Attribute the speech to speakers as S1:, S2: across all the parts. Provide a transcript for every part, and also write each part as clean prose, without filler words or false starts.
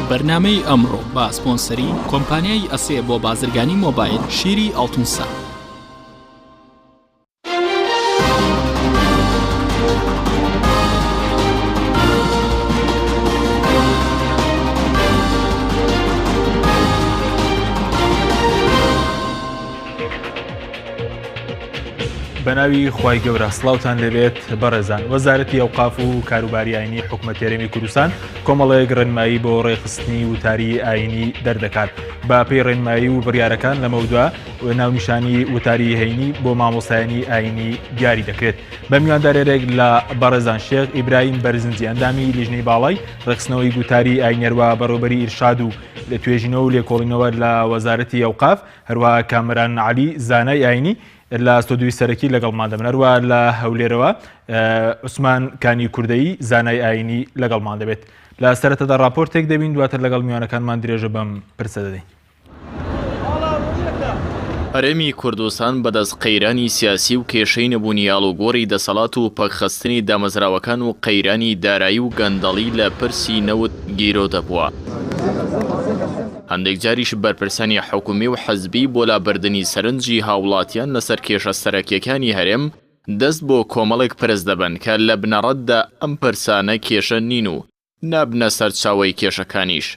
S1: بەرنامەی ئەمڕۆ با سپۆنسەری کۆمپانیای ئەسێ بۆ بازرگانی مۆبایل شیری ئەڵتونسا.
S2: بەناوی خوای گەورە سڵاوتان لەبێت بەڕێزان. وەزارەتی ئەوقاف و کاروباری ئاینی حکوومەتی هەرێمی کوردستان کۆمەڵەیەک ڕێنمایی بۆ ڕێخستنی وتاری ئاینی دەردەکات. بە پێی ڕێنمایی و بڕیارەکان لەمەودا ناونیشانی وتاری هەینی بۆ مامۆستایانی ئاینی دیاری دەکرێت. بە میواندارێک لە بەڕێزان شێخ ئیبراهیم بەرزنجی ئەندامی لیژنەی باڵای ڕێخستنەوەی وتاری ئاینێروا بەڕێوەبەری ئیرشاد و لە توێژینەوە و لێکۆڵینەوە لە وەزارەتی ئەوقاف هەروەها کامران عەلی زانای ئاینی لە ستۆدیۆی سەرەکی لەگەڵمان دەبن. هەروە لە هەولێرەوە عوسمان کانی کوردەیی زانای ئاینی لەگەڵمان دەبێت. لە سەرەتادا راپۆرتێک دەبین، دواتر لەگەڵ میوانەکانمان درێژە بەم پرسە دەدەین.
S3: هەرێمی کوردستان بەدەست قەیرانی سیاسی و کێشەی نەبوونی ئاڵوگۆڕی دەسەڵات و پەکخستنی دامەزراوەکان و قەیرانی دارایی و گەندەڵی لە پرسی نەوت گیرۆ دەبووە. هەندێک جاریش بەرپرسانی حکومی و حەزبی بۆ لابردنی سەرنجی هاوڵاتیان لەسەر کێشە سەرەکیەکانی هەرێم دەست بۆ کۆمەڵێک پرس دەبن کە لە بنەڕەتدا ئەم پرسانە کێشە نین و نابنە سەرچاوەی کێشەکانیش.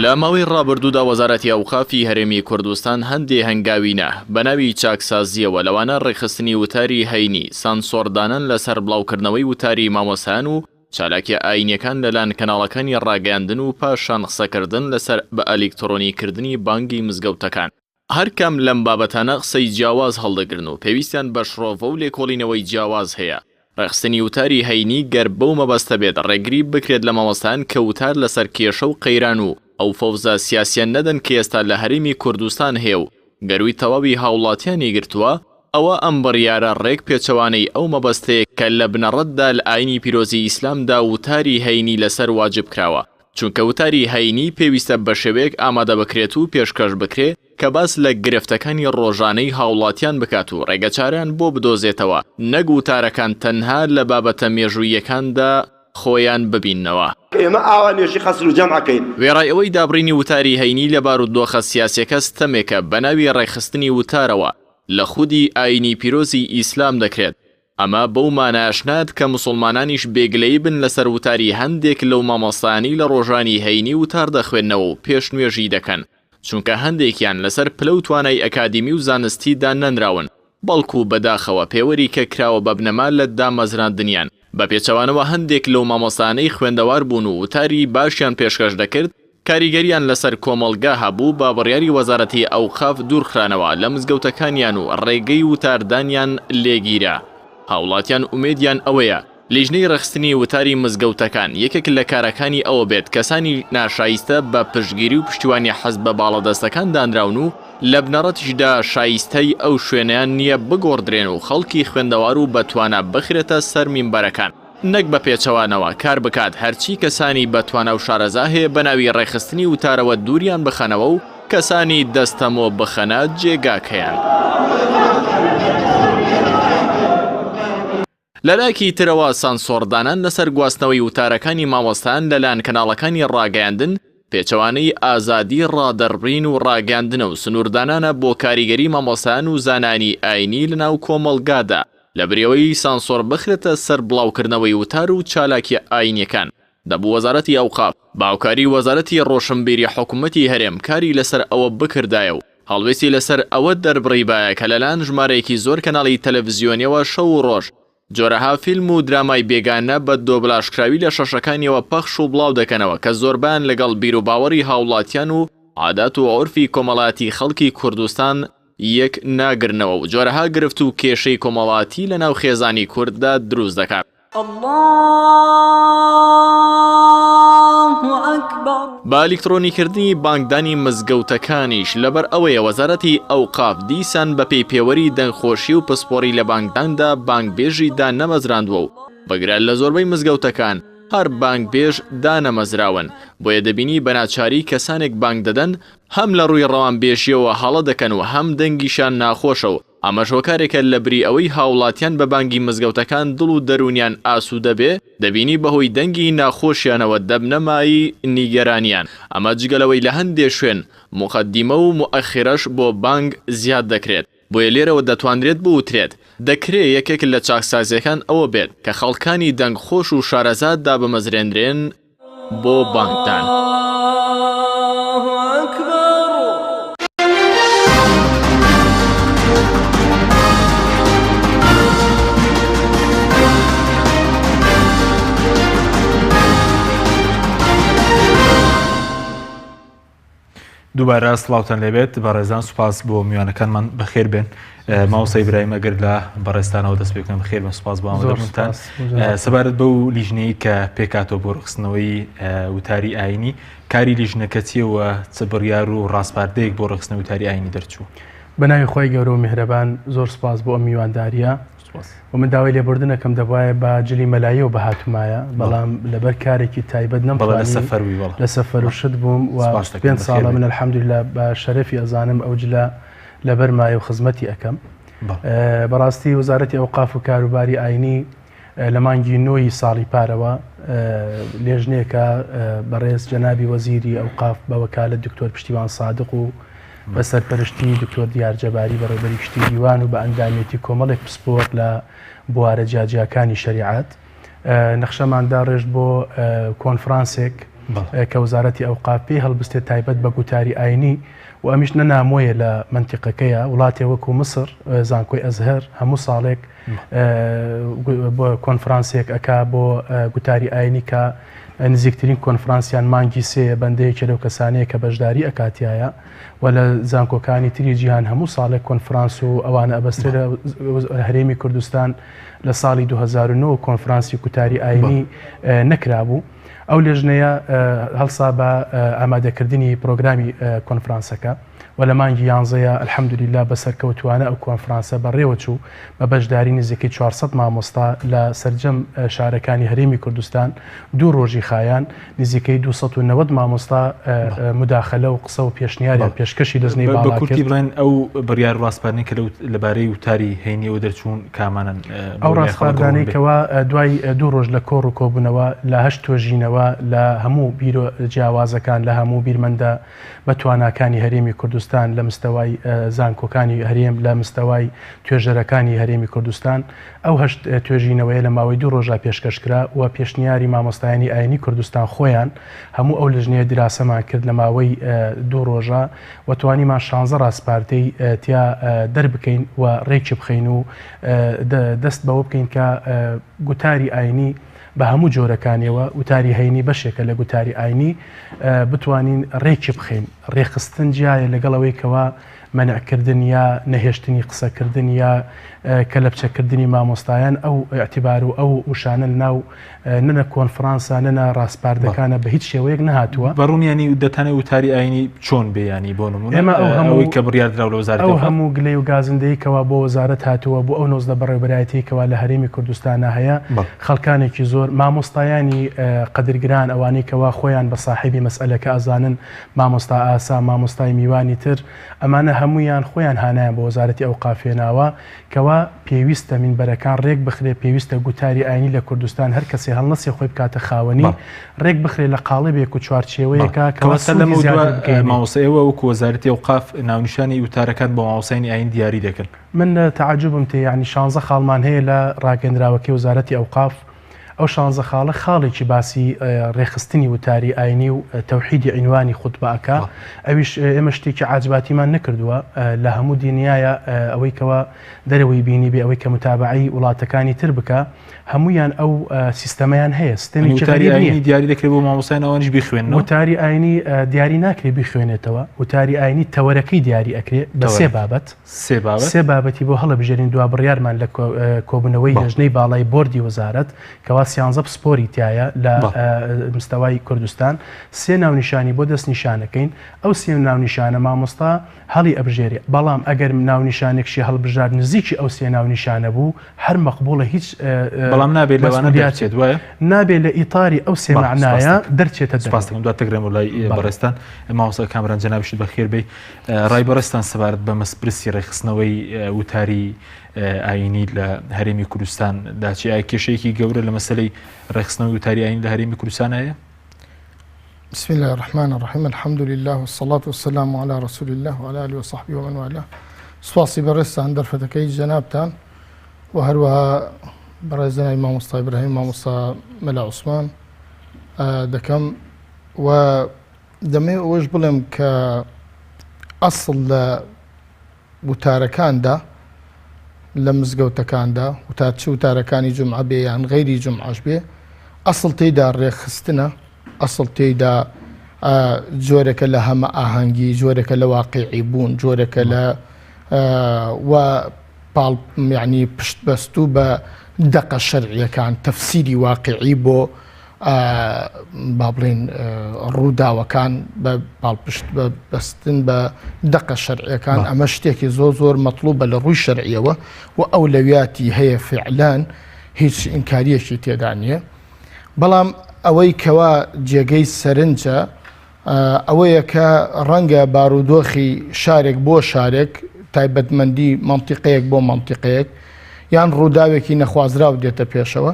S3: لە ماوەی ڕابردوودا وەزارەتی ئەوقافی هەرێمی کوردستان هەندێ هەنگاوینە بە ناوی چاکسازیەوە لەوانە ڕێخستنی وتاری هەینی سانسۆردانن لەسەر بڵاوکردنەوەی وتاری مامۆسایان و چالاکی ئاینیەکان لەلایەن کەناڵەکانی ڕاگەاندن و پاشان قسەکردن لەسەر بە ئەلیکترۆنیکردنی بانگی مزگەوتەکان. هەرکەم لەم بابەتانە قسەی جیاواز هەڵدەگرن و پێویستیان بە شڕۆڤە و لێکۆڵینەوەی جیاواز هەیە. ڕێخستنی وتاری هەینی گەر بەو مەبەستە بێت ڕێگری بکرێت لە مامۆستایان کە وتار لەسەر کێشە و قەیران و ئەو فەوزە سیاسیان نەدەن کە ئێستا لە هەرێمی کوردستان هەیە و گەروی تەواوی هاوڵاتیانی گرتووە، ئەوە ئەم بڕیارە ڕێک پێچەوانەی ئەو مەبەستەیە کە لە بنەڕەتدا لە ئاینی پیرۆزی ئیسلامدا وتاری هەینی لەسەر واجب کراوە. چونکە وتاری هەینی پێویستە بە شێوەیەک ئامادە بکرێت و پێشکەش بکرێت کە باس لە گرفتەکانی ڕۆژانەی هاوڵاتیان بکات و ڕێگەچاریان بۆ بدۆزێتەوە، نەک وتارەکان تەنها لە بابەتە مێژوویەکاندا خۆیان ببیننەوە.
S4: ئێمە ئاوانێژی خەسر و جەمعەکەین.
S3: وێڕای ئەوەی دابڕینی وتاری هەینی لە بارودۆخە سیاسیەکە ستەمێکە بە ناوی ڕێخستنی وتارەوە لە خودی ئاینی پیرۆزی ئیسلام دەکرێت. ئەمە بەو مانایشنات کە موسڵمانانیش بێگلەی بن لەسەر وتاری هەندێک لەو مامۆستایانی لە ڕۆژانی هەینی وتار دەخوێننەوە و پێش نوێژی دەکەن، چونکە هەندێکیان لەسەر پلە و توانای ئەکادیمی و زانستیدا نەنراون، بەڵکو بەداخەوە پێوەری کە کراوە بە بنەما لە دامەزراندنیان. بە پێچەوانەوە هەندێک لەو مامۆستانەی خوێندەوار بوون و وتاری باشیان پێشکەش دەکرد، کاریگەریان لەسەر کۆمەڵگا هەبوو با بڕیاری وەزارەتی ئەوقاف دوورخرانەوە لە مزگەوتەکانیان و ڕێگەی وتاردانیان لێگیرە. هاوڵاتیان ئومێدیان ئەوەیە لیژنەی ڕێخستنی وتاری مزگەوتەکان یەکێک لە کارەکانی ئەوە بێت کەسانی ناشایستە بە پشتگیری و پشتیوانی حەزب بە باڵەدەستەکان دانراون و لە بنەڕەتیشدا شایستەی ئەو شوێنیان نییە بگۆڕدرێن و خەڵکی خوێندەوار و بەتوانە بخرێتە سەر مینبەرەکان، نەک بە پێچەوانەوە کار بکات هەرچی کەسانی بەتوانە و شارەزا هەیە بە ناوی ڕێخستنی وتارەوە دووریان بخەنەوە و کەسانی دەستەمۆ بخەنە جێگاکەیان. لەلایەکی ترەوە سانسۆردانان لەسەر گواستنەوەی وتارەکانی مامۆستایان لەلایەن کەناڵەکانی ڕاگەیاندن پێچەوانەی ئازادی ڕادەربڕین و ڕاگەاندنە و سنووردانانە بۆ کاریگەری مامۆستایان و زانانی ئاینی لەناو کۆمەڵگادا لە بریەوەی سانسۆر بخرێتە سەر بڵاوکردنەوەی وتار و چالاکی ئاینیەکان. دەبوو وەزارەتی ئەوقاف باوکاری وەزارەتی ڕۆشنبیری حکوومەتی هەرێم کاری لەسەر ئەوە بکردایە و هەڵوێستی لەسەر ئەوە دەربڕی باە کە لەلایەن ژمارەیەکی زۆر کەناڵی تەلەڤیزیۆنیەوە شەو و ڕۆژ جۆرەها فیلم و درامای بێگانە بە دۆبلاشکراوی لە شەشەکانیەوە پەخش و بڵاو دەکەنەوە کە زۆربیان لەگەڵ بیر و باوەڕی هاوڵاتیان و عادات و عورفی کۆمەڵاتی خەڵکی کوردستان یەک ناگرنەوە و جۆرەها گرفت و کێشەی کۆمەڵاتی لە ناو خێزانی کورددا دروست دەکات. بە ئەلیکترۆنیکردنی بانگدانی مزگەوتەکانیش لەبەر ئەوەیە وەزارەتی ئەوقاف دیسان بە پێیپێوەری دەنگخۆشی و پسپۆری لە بانگداندا بانگبێژی دانەمەزراندووە و بەگران لە زۆربەی مزگەوتەکان هەر بانگبێژ دانەمەزراون، بۆیە دەبینی بەناچاری کەسانێک بانگ دەدەن هەم لە ڕووی ڕەوانبێژیەوە هەڵە دەکەن و هەم دەنگیشان ناخۆشە و ئەمەش هۆکارێکە لە بری ئەوەی هاوڵاتیان بە بانگی مزگەوتەکان دڵ و دەرونیان ئاسوودە بێ دەبینی بەهۆی دەنگی ناخۆشیانەوە دەبنەمایی نیگەرانیان ئەمە جگەلەوەی لە هەندێ شوێن مقەدیمە و مؤخرەش بۆ بانگ زیاد دەکرێت بۆیە لێرەوە دەتوانرێت بوترێت دەکرێت یەکێک لە چاکسازیەکان ئەوە بێت کە خەڵکانی دەنگ خۆش و شارەزاد دابەمەزرێنرێن بۆ بانگدان.
S2: دووبارە سڵاوتان لێبێت بەڕێزان سوپاس بۆ میوانەکانمان بەخێر بێن ماوەسەی برایم ئەگەر لە بەڕێستانەوە دەست پێ بکەم بەخێر بە سوپاس بۆ ئامادەبوونتان سەبارەت بەو لیژنەی کە پێکاتەوە بۆ ڕخستنەوەی وتاری ئاینی کاری لیژنەکە چیەوە چ بڕیار و ڕاستپاردەیەک بۆ ڕخستنەوەی وتاری ئاینی دەرچوو
S5: بەناوی خۆی گەورە و میهرەبان زۆر سوپاس بۆ ئەم میوانداریە و من داوای لێبوردنەکەم دەبواە بە جلی مەلایەوە بەهاتومایە بەڵام لەبەر کارێکی تایبەت نەمتوانی لە سەفەر و شت بووم و 5 ساڵە من الحەمدولillah بە شەرەفی ئەزانم ئەو جلە لەبەر مایە و خزمەتی ئەەکەم بەڕاستی وەزارەتی ئەوقاف و کاروباری ئاینی لە مانگی 9 ساڵی پارەوە لێژنێکە بەڕێز جەنابی وەزیری ئەوقاف بە وەکالەت دکتۆر پشتیوان سادق و بە سەرپەرشتی دکتۆر دیارجەباری بەڕێوەبەری گشتی دیوان و بە ئەندامێتی کۆمەڵێک پسپۆر لە بوارە جیاجیەکانی شەریعەت نەخشەماندا ڕێژ بۆ کۆنفرانسێک کە وەزارەتی ئەوقاف پێی هەڵبستێت تایبەت بە گوتاری ئاینی و ئەمیش نەنامۆیە لە منتیقەکەیە وڵاتێ وەکو مسر زانکۆی ئەزهەر هەموو ساڵێک بۆ کۆنفرانسێک ئەکا بۆ گوتاری ئاینی کە نزیکترین کۆنفرانسیان مانگی سێ بەندەیەکی لەو کەسانەیە کە بەشداری ئەکاتیایە و لە زانکۆکانی تری جیهان هەموو ساڵێک کۆنفرانس و ئەوانە ئەبەسترێت لە هەرێمی کوردستان لە ساڵی 2009 کۆنفرانسی گوتاری ئاینی نەکرابوو ئەو لێژنەیە هەڵسا بە ئامادەکردنی پرۆگرامی کۆنفرانسەکە و لە مانگی 11 الحەمدولillah بەسەرکەوتوانە ئەو کۆنفرانسە بەڕێوە چوو بە بەشداری نزیکەی 400 مامۆستا لە سەرجەم شارەکانی هەرێمی کوردستان دوو ڕۆژی خایان نزیکەی 290 مامۆستا مداخەلە و قسە و پێشنیاریان پێشکەشی دەستنەی باڵا
S2: بە کورتی بڵێن ئەو بڕیار ڕاستپاردنی کە لەبارەی وتاری هەینیەوە دەرچوون کامانن
S5: ئەو ڕاستپاردانەیەکەوە دوای دوو ڕۆژ لە کۆڕ و کۆبوونەوە لە 8 تۆژینەوە لە هەموو بیرۆ جیاوازەکان لە هەموو بیرمەندە بە تواناکانی هەرێمی کوردستان لە مستەوای زانکۆکانی هەرێم لە مستەوای توێژەرەکانی هەرێمی کوردستان ئەو 8 توێژینەوەی لە ماوەی دوو ڕۆژە پێشکەشکرا و پێشنیاری مامۆستایانی ئاینی کوردستان خۆیان هەموو ئەو لژنەیە دراسەمان کرد لە ماوەی دوو ڕۆژە و توانیمان 16 ڕاستپاردەی تیا دەربکەین و ڕێکی بخەین و دەست بەوە بکەین کە گوتاری ئاینی بە هەموو جۆرەکانیەوە وتاری هەینی بەشێکە لە گوتاری ئاینی بتوانین ڕێکی بخەین ڕێخستن جیایە لەگەڵەوەی کەوا مەنعکردن یا نەهێشتنی قسەکردن یا کەلەپچەکردنی مامۆستایان ئەو ئەعتیبار و ئەو وشانە ناو نەنە کۆنفرانسە نەنە ڕاستپاردەکانە بە هیچ شێوەیەک نەهاتووە
S2: بەڕوونیانی دەتانێت وتاری ئاینی چۆن بێیانی بۆ نمونە ئەوەی کە بڕیاردرا لە وەزارەت
S5: ئەو هەموو گلەی و گازندەیەکەوە بۆ وەزارەت هاتووە بۆ ئەو نۆزدە بەڕێوەبەرایەتیەکەوە لە هەرێمی کوردستانە هەیە خەڵکانێکی زۆر مامۆستایانی قەدرگران ئەوانەی کەوا خۆیان بە صاحبی مەسئلەکە ئەزانن مامۆستا ئاسا مامۆستای میوانی تر ئەمانە هەمویان خۆیان هانایان بە وەزارەتی ئەوقافێناوە کەوا پێویستە منبەرەکان ڕێک بخرێ پێویستە گوتاری ئاینی لە کوردستان هەر کەسێ هەڵنەسی خۆی بکاتە خاوەنی ڕێک بخرێ لە قاڵبێک و چوارچێوەیەکە
S2: کەوەسەر لە ماوەسەیەوە وەکو وەزارەتی ئەوقاف ناونیشانی وتارەکان بۆ ماوەسایانی ئاین دیاری دەکەن
S5: من تعجبم تێ یعنی 16 خاڵمان هەیە لە ڕاگەندراوەکەی وەزارەتی ئەوقاف ئەو 16 خاڵە خاڵێکی باسی ڕێخستنی وتاری ئاینی و تەوحیدی عنوانی خوتبەکە ئەویش ئێمە شتێکی عاجباتیمان نەکردووە لە هەموو دنیایە ئەوەی کەوە دەرەوەی بینی بێ ئەوەی کە متابعی وڵاتەکانی تر بکە هەمویان ئەو سیستەمەیان هەیە سیستەمی
S2: ئاینی دیاری دەکرێت بۆ مامۆستایان ئەوانش بیخوێنن
S5: وتاری ئاینی دیاری ناکرێت بیخوێنێتەوە وتاری ئاینی تەوەرەکەی دیاری ئەکرێت بە سێ بابەتی بۆ هەڵە بژێرین دوا بڕیارمان لە کۆبوونەوەی لەژنەی باڵای بۆردی وەزارەت کەوا 13 پسپۆری تایە لە مستەوای کوردستان 3 ناونیشانی بۆ دەست نیشانەکەین ئەو 3 ناونیشانە مامۆستا هەڵی ئەبژێری بەڵام ئەگەر ناونیشانێکشی هەڵبژار نزیکی ئەو 3 ناونیشانە بوو هەر مەقبوڵە هیچ
S2: بەڵام نابێت لەوانە دەرچێت وایە
S5: نابێت لە ئیتاری ئەو 3 معنایە دەرچێتە
S2: سپاس دەکەم دواتەگرێم وڵای بەڕێستان مامۆستا کامران جەنابشت بەخێر بێ ڕای بەڕێستان سەبارەت بە مەسپرسی ڕێخستنەوەی وتاری ئاینی لە هەرێمی کوردستان داچی کێشەیەکی گەورە لە مەسلەی ڕێخستنەوەی وتاری ئاین لە هەرێمی کوردستان هەیە؟
S6: بسم الله الرحمن الرحيم الحمد لله والصلاة والسلام على رسول الله وعلى آله وصحبه ومن والاه سواسی بەڕێستان دەرفەتەکەی جەنابتان و هەروەها بەڕێزەنای مامۆستا ئیبراهیم مامۆستا مەلا عوسمان دەکەم و دەمێ ئەوەش بڵێم کە ئەسڵ لە وتارەکاندا لە مزگەوتەکاندا وتا چ وتارەکانی جومعە بێ یان غەیری جومعەش بێ ئەسڵ تێیدا ڕێخستنە ئەسڵ تێیدا جۆرێکە لە هەمە ئاهەنگی جۆرێکە لە واقعی بوون جۆرێکە لە یعنی پشت بەستوو بە دەقە شەرعیەکان تەفسیری واقعی بۆ با بڵێن ڕووداوەکان بە پاڵپشت بەستن بە دەقە شەرعیەکان ئەمە شتێکی زۆر مەطلوبە لە ڕووی شەرعیەوە و ئەولەویاتی هەیە فعلان هیچ ئینکاریەکی تێدا نییە بەڵام ئەوەی کەوا جێگەی سەرنجە ئەوەیە کە ڕەنگە بارودۆخی شارێک بۆ شارێک تایبەتمەندی منتیقەیەک بۆ منتیقەیەک یان ڕووداوێکی نەخوازراو دێتە پێشەوە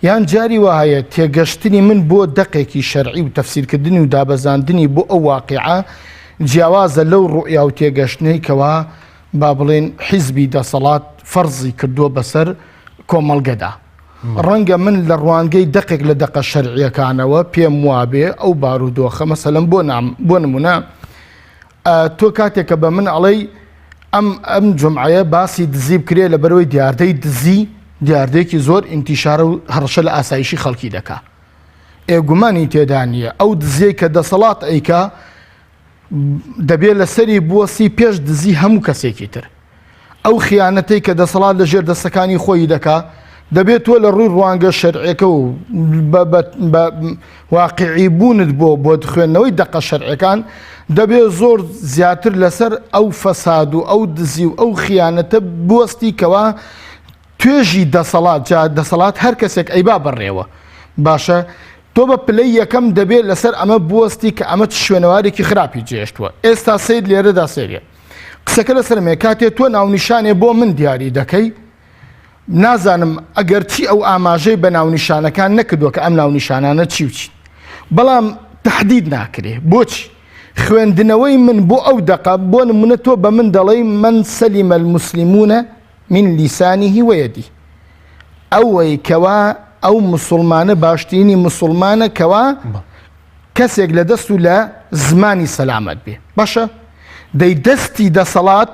S6: یان جاری وایە تێگەشتنی من بۆ دەقێکی شەرعی و تەفسیرکردنی و دابەزاندنی بۆ ئەو واقعە جیاوازە لەو ڕوئیا و تێگەشتنەی کەوا با بڵێن حیزبی دەسەڵات فەرزی کردووە بەسەر کۆمەڵگەدا ڕەنگە من لە ڕوانگەی دەقێک لە دەقە شەرعیەکانەوە پێم وابێ ئەو بارودۆخە مەسەلەن بۆ نمونە تۆ کاتێکە بە من ئەڵەی ئەم جمعەیە باسی دزی بکرێ لە بەرەوەی دیاردەی دزی دیاردەیەکی زۆر ئینتیشارە و هەڕەشە لە ئاسایشی خەڵکی دەکا ئێگومانی تێدا نییە ئەو دزیەی کە دەسەڵات ئەیکا دەبێت لەسەری بوەسی پێش دزی هەموو کەسێکی تر ئەو خیانەتەی کە دەسەڵات لە ژێر دەستەکانی خۆی دەکا دەبێت تۆ لە ڕووی ڕوانگە شەرعیەکە و واقعی بوونت بۆ خوێندنەوەی دەقە شەرعیەکان دەبێت زۆر زیاتر لەسەر ئەو فەساد و ئەو دزی و ئەو خیانەتە بوەستی کەوا توێژی دەسەڵات هەر کەسێک ئەیبا بڕێوە باشە تۆ بە پلەی یەکەم دەبێت لەسەر ئەمە بوەستی کە ئەمە شوێنەوارێکی خراپی جێشتووە ئێستا سید لێرەدا سێریە قسەکە لەسەر مێ کاتێ تۆ ناونیشانێ بۆ من دیاری دەکەی نازانم ئەگەر چی ئەو ئاماژەی بە ناونیشانەکان نەکردووە کە ئەم ناونیشانانە چی و چی بەڵام تەحدید ناکرێ بۆچی خوێندنەوەی من بۆ ئەو دەقە بۆ نمونە تۆ بە من دەڵێی من سەلیمە المسلمونە من لیسانیه وەیەدی ئەوەی کەوا ئەو مسلمانە باشترینی مسلمانە کەوا کەسێک لە دەست و لە زمانی سەلامەت بێ باشە دەی دەستی دەسەڵات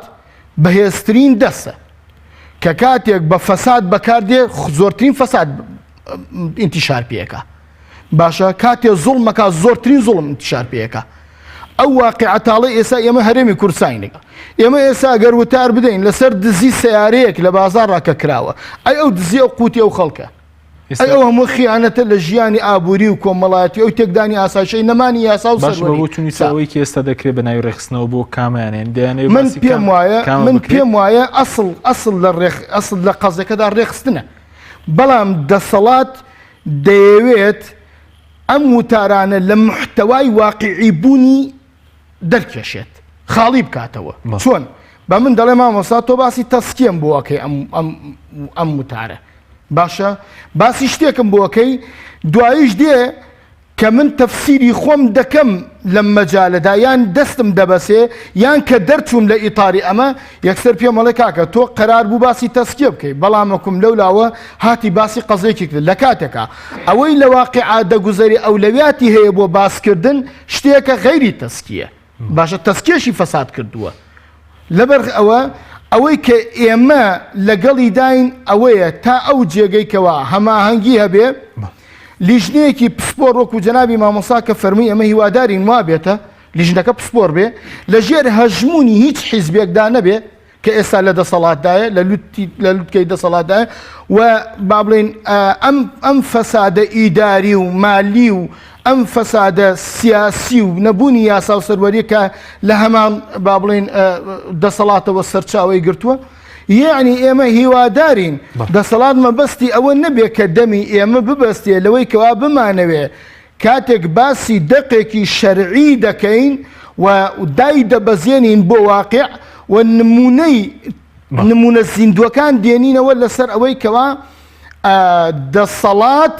S6: بەهێزترین دەسە کە کاتێک بە فەساد بەکاردێ زۆرترین فەساد ئینتیشار پێەکە باشە کاتێ زوڵمەکە زۆرترین زوڵم ئینتیشار پێەکە ئەو واقعەتاڵی ئێستا ئێمە هەرێمی کوردستانێکە ئێمە ئێستا گەر وتار بدەین لەسەر دزی سیارەیەک لە بازار ڕاکە کراوە ئەی ئەو دزی ئەو قوتی ئەو خەڵکە ئەی ئەو هەموو خیانەتە لە ژیانی ئابووری و کۆمەڵایەتی ئەو تێکدانی ئاسایشەی نەمانی یاسا و
S2: سەروەری کە ئێستا دەکرێت بە ناوی ڕێخستنەوە بۆ کامیانێن دەیانێت
S6: من پێم وایە ئەسڵ لە قەزەکەدا ڕێخستنە بەڵام دەسەڵات دەیەوێت ئەم وتارانە لە محتەوای واقعی بوونی دەرکێشێت خاڵی بکاتەوە چۆن بە من دەڵێ مامۆستا تۆ باسی تەسکیم بۆەکەی ئەم وتارە باشە باسی شتێکم بۆەکەی دواییش دێ کە من تەفسیری خۆم دەکەم لەم مەجالەدا یان دەستم دەبەسێ یان کە دەرچووم لە ئیتاری ئەمە یەکسەر پێم وەڵێ کاکە تۆ قەرار بوو باسی تەسکیە بکەیت بەڵامەکم لەولاوە هاتی باسی قەزەیەکی کرد لە کاتێکە ئەوەی لە واقعا دەگوزەری ئەولەویاتی هەیە بۆ باسکردن شتێکە غەیری تەسکیە باشە تەسکێشی فەساد کردووە لەبەر ئەوەی کە ئێمە لەگەڵی داین ئەوەیە تا ئەو جێگەیکەوە هەماهەنگی هەبێ لیژنەیەکی پسپۆر وەکو جەنابی مامۆستا کە فەرمووی ئەمە هیوادارین وا بێتە لیژنەکە پسپۆر بێ لە ژێر هەژمونی هیچ حیزبێکدا نەبێ کە ئێستا لە دەسەڵاتدایە لە لوتکەی دەسەڵاتدایە و با بڵێن ئەم فەسادە ئیداری و مالی و ئەم فەسادە سیاسی و نەبوونی یاسا و سەروەریە کە لە هەمان با بڵێن دەسەڵاتەوە سەرچاوی گرتووە. یعنی ئێمە هیوادارین دەسەڵات مەبەستی ئەوە نەبێت کە دەمی ئێمە ببەستێ لەوەی کەوا بمانەوێ کاتێک باسی دەقێکی شەرعی دەکەین و دای دەبەزێنین بۆ واقع و نمونە زیندوەکان دێنینەوە لەسەر ئەوەی کەوا دەسەڵات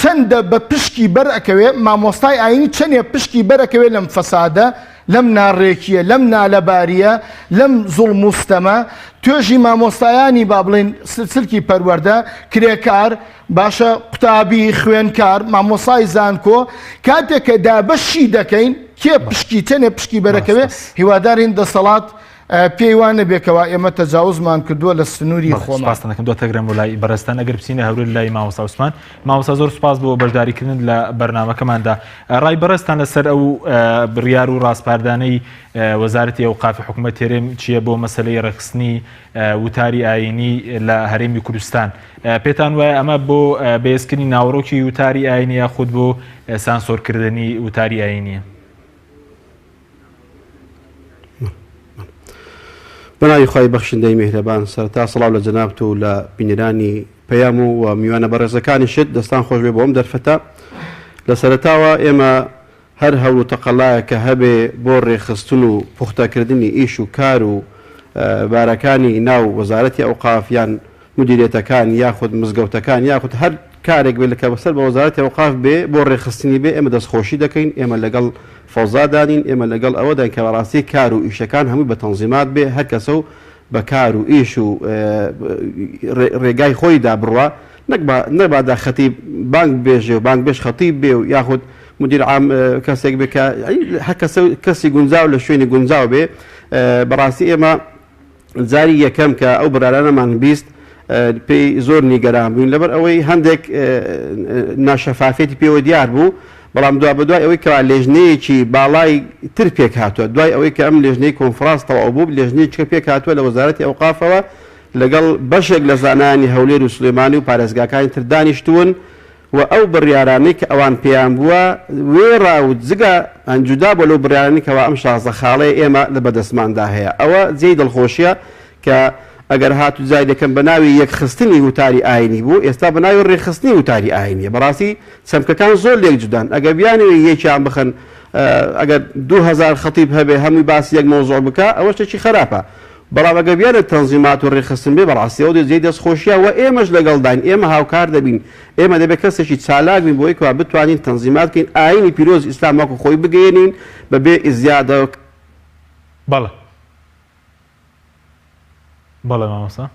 S6: چەندە بە پشکی بەرئەکەوێ مامۆستای ئاینی چەندێ پشکی بەرەکەوێت لەم فەسادە لەم ناڕێکیە لەم نالەباریە لەم زوڵم و ستەمە توێژی مامۆستایانی با بڵێن سلکی پەروەردە کرێکار باشە قوتابی خوێنکار مامۆسای زانکۆ کاتێک کە دابەشی دەکەین کێ پشکی چەندێ پشکی بەرەکەوێ هیوادارین دەسەڵات پێی وانە بێکەوە ئێمە تەجاوزمان کردووە لە سنووری
S2: خۆماسەکەم دو تەگرم و لای بەرەستان ئەگەر بچینە هەورە لای مامۆستا عوسمان مامۆستا زۆر سوپاس بۆ بەشداریکردن لە بەرنامەکەماندا ڕای بەرەستان لەسەر ئەو بڕیار و ڕاستپاردانەی وەزارەتی ئەوقافی حکوومەت هێرێم چییە بۆ مەسەلەی ڕێخستنی وتاری ئاینی لە هەرێمی کوردستان پێتان وایە ئەمە بۆ بەهێزکردنی ناوڕۆکی وتاری ئاینی یاخود بۆ سانسۆرکردنی وتاری ئاینیە؟
S7: بەناوی خۆی بەخشندەی میهرەبان سەرتا سەڵاو لە جەنابت و لە بینەرانی پەیام و میوانە بەڕێزەکانیشت دەستان خۆش بێ بۆم دەرفەتە لە سەرتاوە ئێمە هەر هەوڵ و تەقەڵایە کە هەبێ بۆ ڕێخستن و پوختەکردنی ئیش و کار و بارەکانی ناو وەزارەتی ئەوقافیان مدیرێتەکان یاخود مزگەوتەکان یاخود هەر کارێک بێ لەکە بەسەر بە وەزارەتی ئەوقاف بێ بۆ ڕێخستنی بێ ئێمە دەستخۆشی دەکەین ئێمە لەگەڵ فەوزادانین ئێمە لەگەڵ ئەوەدان کە بەڕاستی کار و ئیشەکان هەمووی بە تەنزیمات بێ هەر کەسە و بە کار و ئیش و ڕێگای خۆیدا بڕوە نەبادا خەتیب بانک بێژێ و بانک بێش خەتیب بێ و یاخود مدیر عام کەسێک بێ کە هەر کەسی گونجاو لە شوێنی گونجاو بێ بەڕاستی ئێمە جاری یەکەم کە ئەو بەرارانەمان بیست پێی زۆر نیگەران بووین لەبەر ئەوەی هەندێک ناشەفافێتی پێوە دیار بوو بەڵام دوا بەدوای ئەوەی کەوا لێژنەیەکی باڵای تر پێک هاتووە دوای ئەوەی کە ئەم لێژنەی کۆنفرانس تەواو بوو لێژنەی چکە پێک هاتووە لە وەزارەتی ئەوقافەوە لەگەڵ بەشێک لە زانانی هەولێر و سلێمانی و پارێزگاکانی تر دانیشتوون و ئەو بڕیارانەی کە ئەوان پێیان بووە وێڕا و جگە ئەنجودا بۆ لەو بڕیارانی کەەوە ئەم شازە خاڵەیە ئێمە لە بەدەستماندا هەیە ئەوە جێی دڵخۆشیە کە ئەگەر هاتو جای دەکەم بە ناوی یەکخستنی وتاری ئاینی بوو ئێستا بە ناوی ڕێخستنی وتاری ئاینیە بەڕاستی چەمکەکان زۆر لێک جودان ئەگەر بیانەوەی یەکیان بخەن ئەگەر 2000 خەتیب هەبێ هەمووی باسی یەک مۆزوع بکە ئەوە شتێکی خراپە بەڵام ئەگەر بیانە تەنزیمات و ڕێخستن بێ بەڕاستی ئەو جێی دەستخۆشیە و ئێمەش لەگەڵداین ئێمە هاوکار دەبین ئێمە دەبێت کەسێکی چالاک بین بۆی کەوا بتوانین تەنزیمات بکەین ئاینی پیرۆز ئیسلام وەکو خۆی بگەێنین بەبێ ئیزیادە
S2: بەڵێ بەڵێ مامۆستا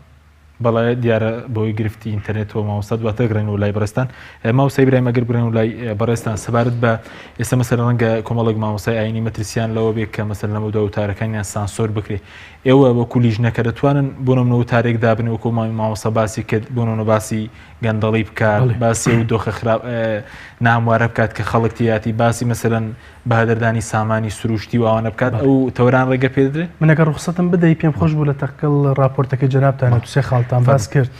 S2: بەڵێ دیارە بۆی گرفتی ئینتەرنێتەوە مامۆستا دواتە گرن و لای بەڕێستان ماوسای برای مەگەر برن و لای بەڕێستان سەبارەت بە ئێستا مەسەر ڕەنگە کۆمەڵێک مامۆسای ئاینی مەترسیان لەوە بێت کە مەسەر لەمە وتارەکانیان سانسۆر بکرێ ئێوە وەکو لیژنەکە دەتوانن بۆ نمونە وتارێک دابن وەکو مامۆستا باسی کرد بۆ نمونە باسی گەندەڵی بکات باسی و دۆخە خراپ ناموارە بکات کە خەڵک تیاتی باسی مەسەرەن بەهادەردانی سامانی سروشتی و ئەوانە بکات ئەو تەوران ڕێگە پێدرێت
S5: منەگە ڕوخسەتم بدەی پێم خۆش بوو لە تەقل ڕاپۆرتەکە جەنابتانە تووسێ خاڵتان باس کرد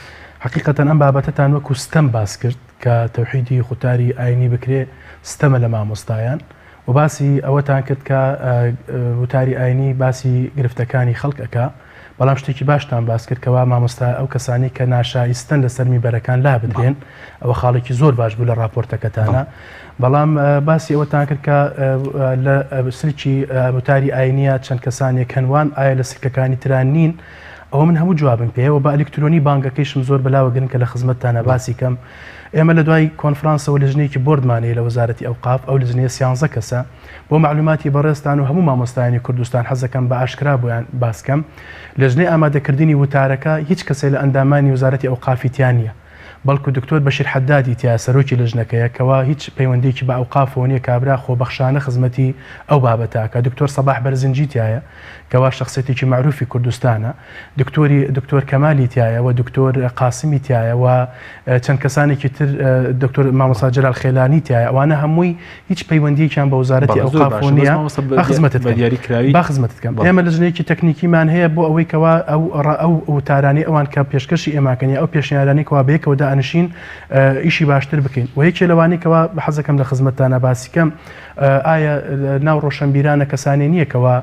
S5: حقیقەتەن ئەم بابەتەتان وەکو ستەم باس کرد کە تەوحیدی خوتاری ئاینی بکرێ ستەمە لە مامۆستایان و باسی ئەوەتان کرد کە وتاری ئاینی باسی گرفتەکانی خەڵکەکە بەڵام شتێکی باشتان باس کرد کەوا مامۆستا ئەو کەسانی کە ناشایستن لەسەر میبەرەکان لا بدرێن ئەوە خاڵێکی زۆر باش بوو لە ڕاپۆرتەکەتانە بەڵام باسی ئەوەتان کرد کە لە سلکی وتاری ئاینیە چەند کەسانێک هەنوان ئایا لە سلکەکانی تران نین ئەوە من هەموو جوابم پێەوە بە ئەلکترۆنی بانگەکەیشم زۆر بەلاوەگرن کە لە خزمەتتانە باسی کەم ئێمە لە دوای کۆنفرانسەوە لەژنەیەکی بردمانەیە لە وەزارەتی ئەوقاف ئەو لەژنەیە 13 کەسە بۆ معلوماتی بەڕێستان و هەموو مامۆستایانی کوردستان حەزەکەم بە ئاشکرا بۆیان باسکەم لەژنەی ئامادەکردنی وتارەکە هیچ کەسێک لە ئەندامانی وەزارەتی ئەوقافی تیان نییە بەڵکو دکتۆر بەشیر حەدادی تیا سەرۆکی لەژنەکەیە کەوا هیچ پەیوەندێکی بە ئەوقافەوە نییە کابرا خۆبەخشانە خزمەتی ئەو بابەتاکە. دکتۆر سەباح بەرزنجی تایە کەوا شخصێتێکی معروفی کوردستانە، دکتۆر کەمالی تایە و دکتۆر قاسمی تایە و چەند کەسانێکی تر دکتۆر مامۆستا جەلال خێلانی تایە. ئەوانە هەمووی هیچ پەیوەندیەکیان بە وزارەتی ئەوقاف نییە با خزمەتکەم. ئێمە لەژنەیەکی تەکنیکیمان هەیە بۆ ئەوەی کەوا ئەو وتارانی ئەوان کە پێشکەشی ئێماکەنی ئەو پێشنیارانی کەوا بەیەکەوە دانشین ئیشی باشتر بکەین. و یەکێ لەوانی کەوا حەزەکەم لە خزمەتتانە باسیکەم ئایا ناو ڕۆشنبیرانە کەسانی نییە کەوا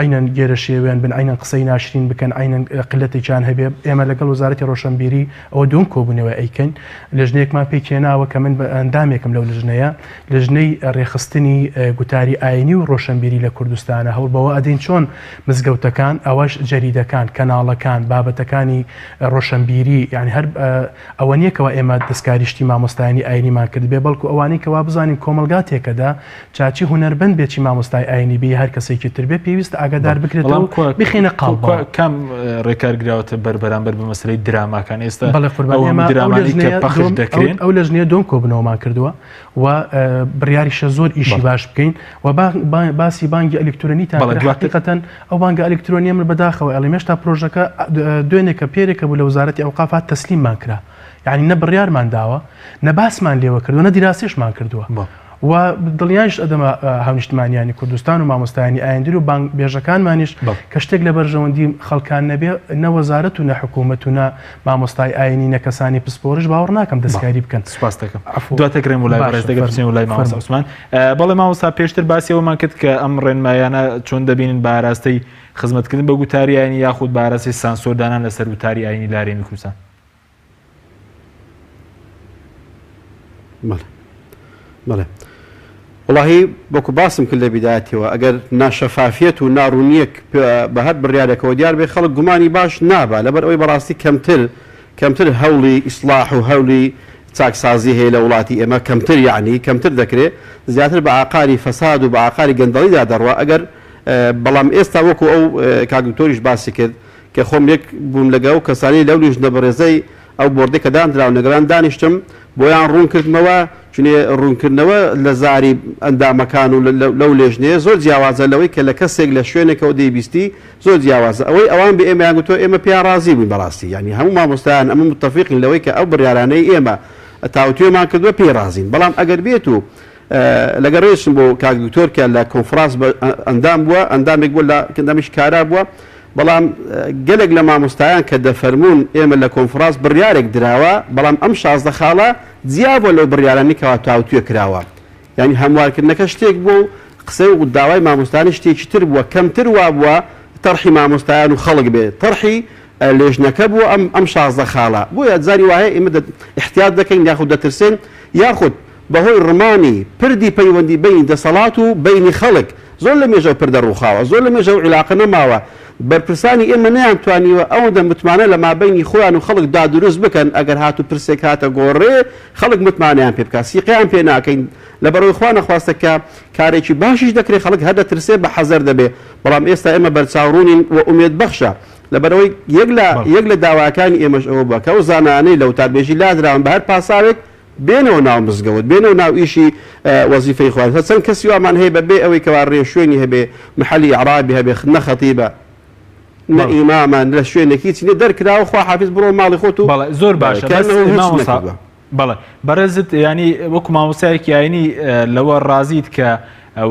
S5: عینەن گێرە شێوێن بن، عینەن قسەی ناشرین بکەن، عینەن قلەتێکیان هەبێ. ئێمە لەگەڵ وزارەتی ڕۆشنبیری ئەوە دوم کۆبوونەوە ئەیکەین. لەژنەیەکمان پێی کێناوە کە من ئەندامێکم لەو لەژنەیە، لەژنەی ڕێخستنی گوتاری ئاینی و ڕۆشنبیری لە کوردستانە هەوڵ بەوە ئەدەین چۆن مزگەوتەکان ئەوەش جەریدەکان کەناڵەکان بابەتەکانی ڕۆشنبیری یعنی هەر ئەوە نییەکەوە ئێمە دەستکاریشتی مامۆستایانی ئاینیمان کرد بێ، بەڵکو ئەوانەی کەوا بزانین کۆمەلگاتێکەدا چاچی هونەربەند بێکی مامۆستای ئاینی بێ هەر کەسێکی تر بێ پێویست ئاگادار بکرێتەوە بخینە قاڵ.
S2: کام ڕێکارگراوەتە بەرامبەر بە مەسلەی دراماکان ئێستا
S5: بەڵێ ئەو لەژنەیە دۆم کۆبنەوەمان کردووە و بڕیاریشە زۆر ئیشی باش بکەین و باسی بانگی ئەلکترۆنی تاقیقەتەن ئەو بانگە ئەلکترۆنیە من بەداخەوە ئەڵێ مێشتا پرۆژەکە دوێنێکە پێرێکە بوو لە وزارەتی ئەوقافات تەسلیممان کرا، یعنی نە بڕیارمان داوە نە باسمان لێوە کردووە نە دیراسێشمان کردووە و دڵنیایش ئەدەمە هاونیشتمانیانی کوردستان و مامۆستایانی ئایندری و بانگ بێژەکانمانیش کە شتێک لە بەرژەوەندی خەڵکان نەبێ نە وەزارەت و نە حکوومەت و نە مامۆستای ئاینی نە کەسانی پسپۆڕش باوەڕ ناکەم دەستکاری بکەن.
S2: سوپاس دەکەم. دواتەگرێم وڵای بەڕێز دەگەڕچین وڵای مامۆستا عوسمان. بەڵێ مامۆستا پێشتر باسیەوەمان کرد کە ئەم ڕێنمایانە چۆن دەبینن بە ئاراستەی خزمەتکردن بە گوتاری ئاینی یاخود بە ئاراستی سانسۆردانان لەسەر وتاری ئاینی لە هەرێمی کوردستان.
S7: بەڵێ وڵاهی بۆکو باسم کرد لە بیدایەتەوە ئەگەر ناشەفافیەت و ناڕوونیەک بە هەر بڕیارێکەوە دیار بێ خەڵک گومانی باش نابا لەبەر ئەوەی بەڕاستی کەمتر هەوڵی ئیسلاح و هەوڵی چاکسازی هەیە لە وڵاتی ئێمە کەمتر یعنی کەمتر دەکرێت زیاتر بە ئاقاری فەساد و بە ئاقاری گەندەڵیدا دەڕوە. ئەگەر بەڵام ئێستا وەکو ئەو کاگدۆریش باسی کرد کە خۆم یەک بووم لەگە و کەسانی لەو لیژنە بەڕێزەی ئەو بۆردەی کە دانراوە نەگەران دانیشتم بۆیان ڕوونکردنەوە چونێ ڕوونکردنەوە لە زاری ئەندامەکان و لەو لێژنەیە زۆر جیاوازە لەوەی کە لە کەسێک لە شوێنێکەوە دەیبیستی زۆر جیاوازە. ئەوەی ئەوان بە ئێمەیان گوتۆ ئێمە پێیان ڕازی بووین بەڕاستی ینی هەموو مامۆستایان ئەمە متتەفیقین لەوەی کە ئەو بڕیارانەی ئێمە تاوتوێمان کردووە پێی ڕازین. بەڵام ئەگەر بێت و لەگەر ڕێشم بۆ کاگدۆر کە لە کۆنفرانس ئەندام بووە ئەندامێک بووە لە کەندامیش کارا بووە، بەڵام گەلێک لە مامۆستایان کە دەفەرمونون ئێمە لە کۆنفرانس بڕیارێک دراوە بەڵام ئەم 16 خاڵە جیابۆ لەو بڕیارانی کەوا تاوتوێ کراوە، ینی هەموارکردنەکە شتێک بوو قسەی و داوای مامۆستانی شتێکی تر بووە کەمتر وا بووە تەرحی مامۆستایان و خەڵک بێت تەرحی لێژنەکە بووە ئەم 16 خاڵە بۆیە جاری وایە ئێمە احتیاط دەکەین یاخود دەترسێن یاخود بەهۆی ڕمانی پردی پەیوەندی بینی دەسەڵات و بینی خەڵک زۆر لە مێژە پردە ڕووخاوە زۆر لە مێژە و عیلاقە نەماوە بەرپرسانی ئێمە نەیانتوانیوە ئەوەندە متمانە لە مابینی خۆیان و خەڵک دادروست بکەن ئەگەر هاتو پرسێک هاتە گۆڕێ خەڵک متمانیان پێ بکات سیقیان پێ ناکەین لەبەرەوەی خوا نەخواستە کە کارێکی باشیش دەکرێت خەڵک هەر دەترسێ بە حەزەر دەبێ بەڵام ئێستا ئێمە بەرچاوڕوونین و ئومێد بەخشە لەبەرەوەی یەک لە داواکانی ئێمەش ئەوە بووە کە ئەو زانانەی لە وتاربێژی لادراون بە هەر پاساوێک بێنەوە ناو مزگەوت بێنەوە ناو ئیشی وەزیفەی خۆیان چەند کەسی وامان هەیە بەبێ ئەوەی کەوا ڕێشوێنی هەبێ محەلی عرابی هەبێ نە خەتیبە نە ئیمامە لە شوێنێکی چینێ دەرکراوە خوا حافظ بڕۆ ماڵی خۆت و
S2: زۆر باشە بەڵێ بەڕێزت ینی وەکو مامۆستایەکی ئاینی لەوە ڕازیت کە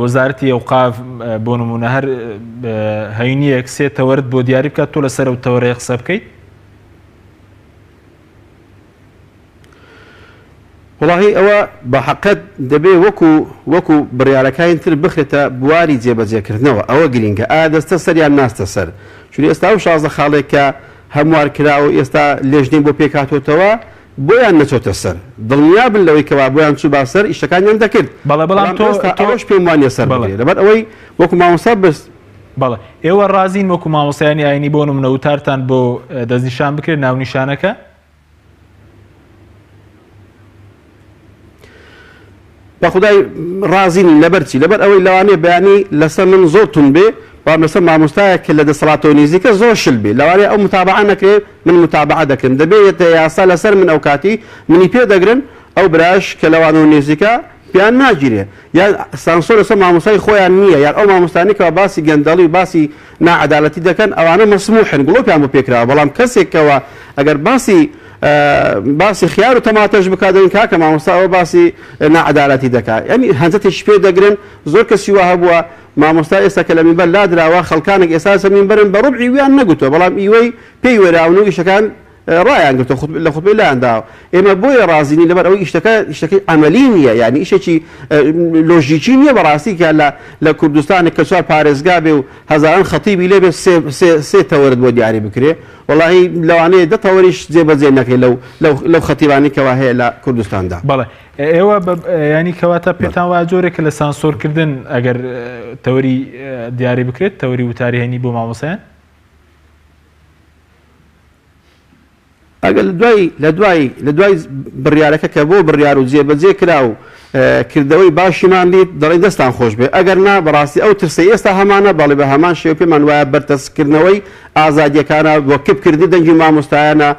S2: وەزارەتی ئەوقاف بۆ نمونە هەر هەینیەک سێ تەوەرت بۆ دیاری بکات تۆ لەسەر ئەو تەوەرەیە قسە بکەیت؟
S7: وڵاهی ئەوە بە حەقەت دەبێ وەکو بڕیارەکانی تر بخرێتە بواری جێبەجێکردنەوە ئەوە گرینگە ئایا دەستە سەریان ناستە سەر چونی ئێستا و 16 خاڵێک کە هەموار کراوە ئێستا لێژنەی بۆ پێکاتۆتەوە بۆیان نەچۆتە سەر دڵنیا بن لەوەی کەوا بۆیان چوو باسەر ئیشەکانیان دەکرد
S2: بەڵام
S7: تۆش پێم وانە سەر لەبەر ئەوەی وەکو مامۆستا بست
S2: بەڵێ ئێوە ڕازین وەکو مامۆستایانی ئاینی بۆ نمونە وتارتان بۆ دەستنیشان بکرێت ناونیشانەکە؟ بە خودای ڕازین لەبەرچی لەبەر ئەوەی لەوانێ بەیانی لەسەر من زۆر تون بێ
S7: بەڵام لەسەر مامۆستایەک کە لە دەسەڵاتەوە نزیکە زۆر شل بێ لەوانەیە ئەو متابعە نەکرێت من متابعە دەکەم دەبێت یاسا لەسەر من ئەو کاتی منی پێ دەگرن ئەو براش کە لەوانەوە نزیکە پیان ناگیرێ یان سانسۆر لەسەر مامۆستای خۆیان نییە یان ئەو مامۆستانێکەوە باسی گەندەڵی و باسی ناعەدالەتی دەکەن ئەوانە مەسموحن گڵۆپیان بۆ پێکراوە بەڵام کەسێکەوە ئەگەر باسی خیار و تەماتەش بکاتەوەین کاکە مامۆستا ئەوە باسی ناعەدالەتی دەکات یعنی هەنجەتێکی پێ دەگرن زۆر کەسی وا هەبووە مامۆستا ئێستا کە لە مینبەر لادراوە خەڵکانێک ئێستا سەمینبەرن بە ڕوبعی ویان نەگوتووە بەڵام ئیوەی پێی وەراون و ئیشەکان ڕایان گرتە لە خوتبەی لایانداوە ئێمە بۆیە ڕازینی لەبەر ئەوەی ئیشەکەی عەمەلی نییە یعنی ئیشێکی لۆژیکی نییە بەڕاستی کە لە کوردستانێک کە چوار پارێزگا بێ و هەزاران خەتیبی لێ بێ سێ تەوەرت بۆ دیاری بکرێ وەڵاهی لەوانەیە دە تەوەریش جێبەجێ نەکرێت لەو خەتیبانی کەوا هەیە لە کوردستاندا.
S2: بەڵێ ئێوە ینی کەواتە پێتان وایە جۆرێکە لە سانسۆرکردن ئەگەر تەوەری دیاری بکرێت تەوەری وتاری هەینی بۆ مامۆسایان
S7: ئەگەر لە دوای بڕیارەکە کە بۆ بڕیار و جێبەجێ کرا و کردەوەی باشیمان دیت دەڵێ دەستان خۆش بێ ئەگەر نا بەڕاستی ئەو ترسە ئێستا هەمانە بەڵێ بە هەمان شێو پێمان وایە بەرتەسکردنەوەی ئازادیەکانە بۆ کپکردنی دەنگی مامۆستایانە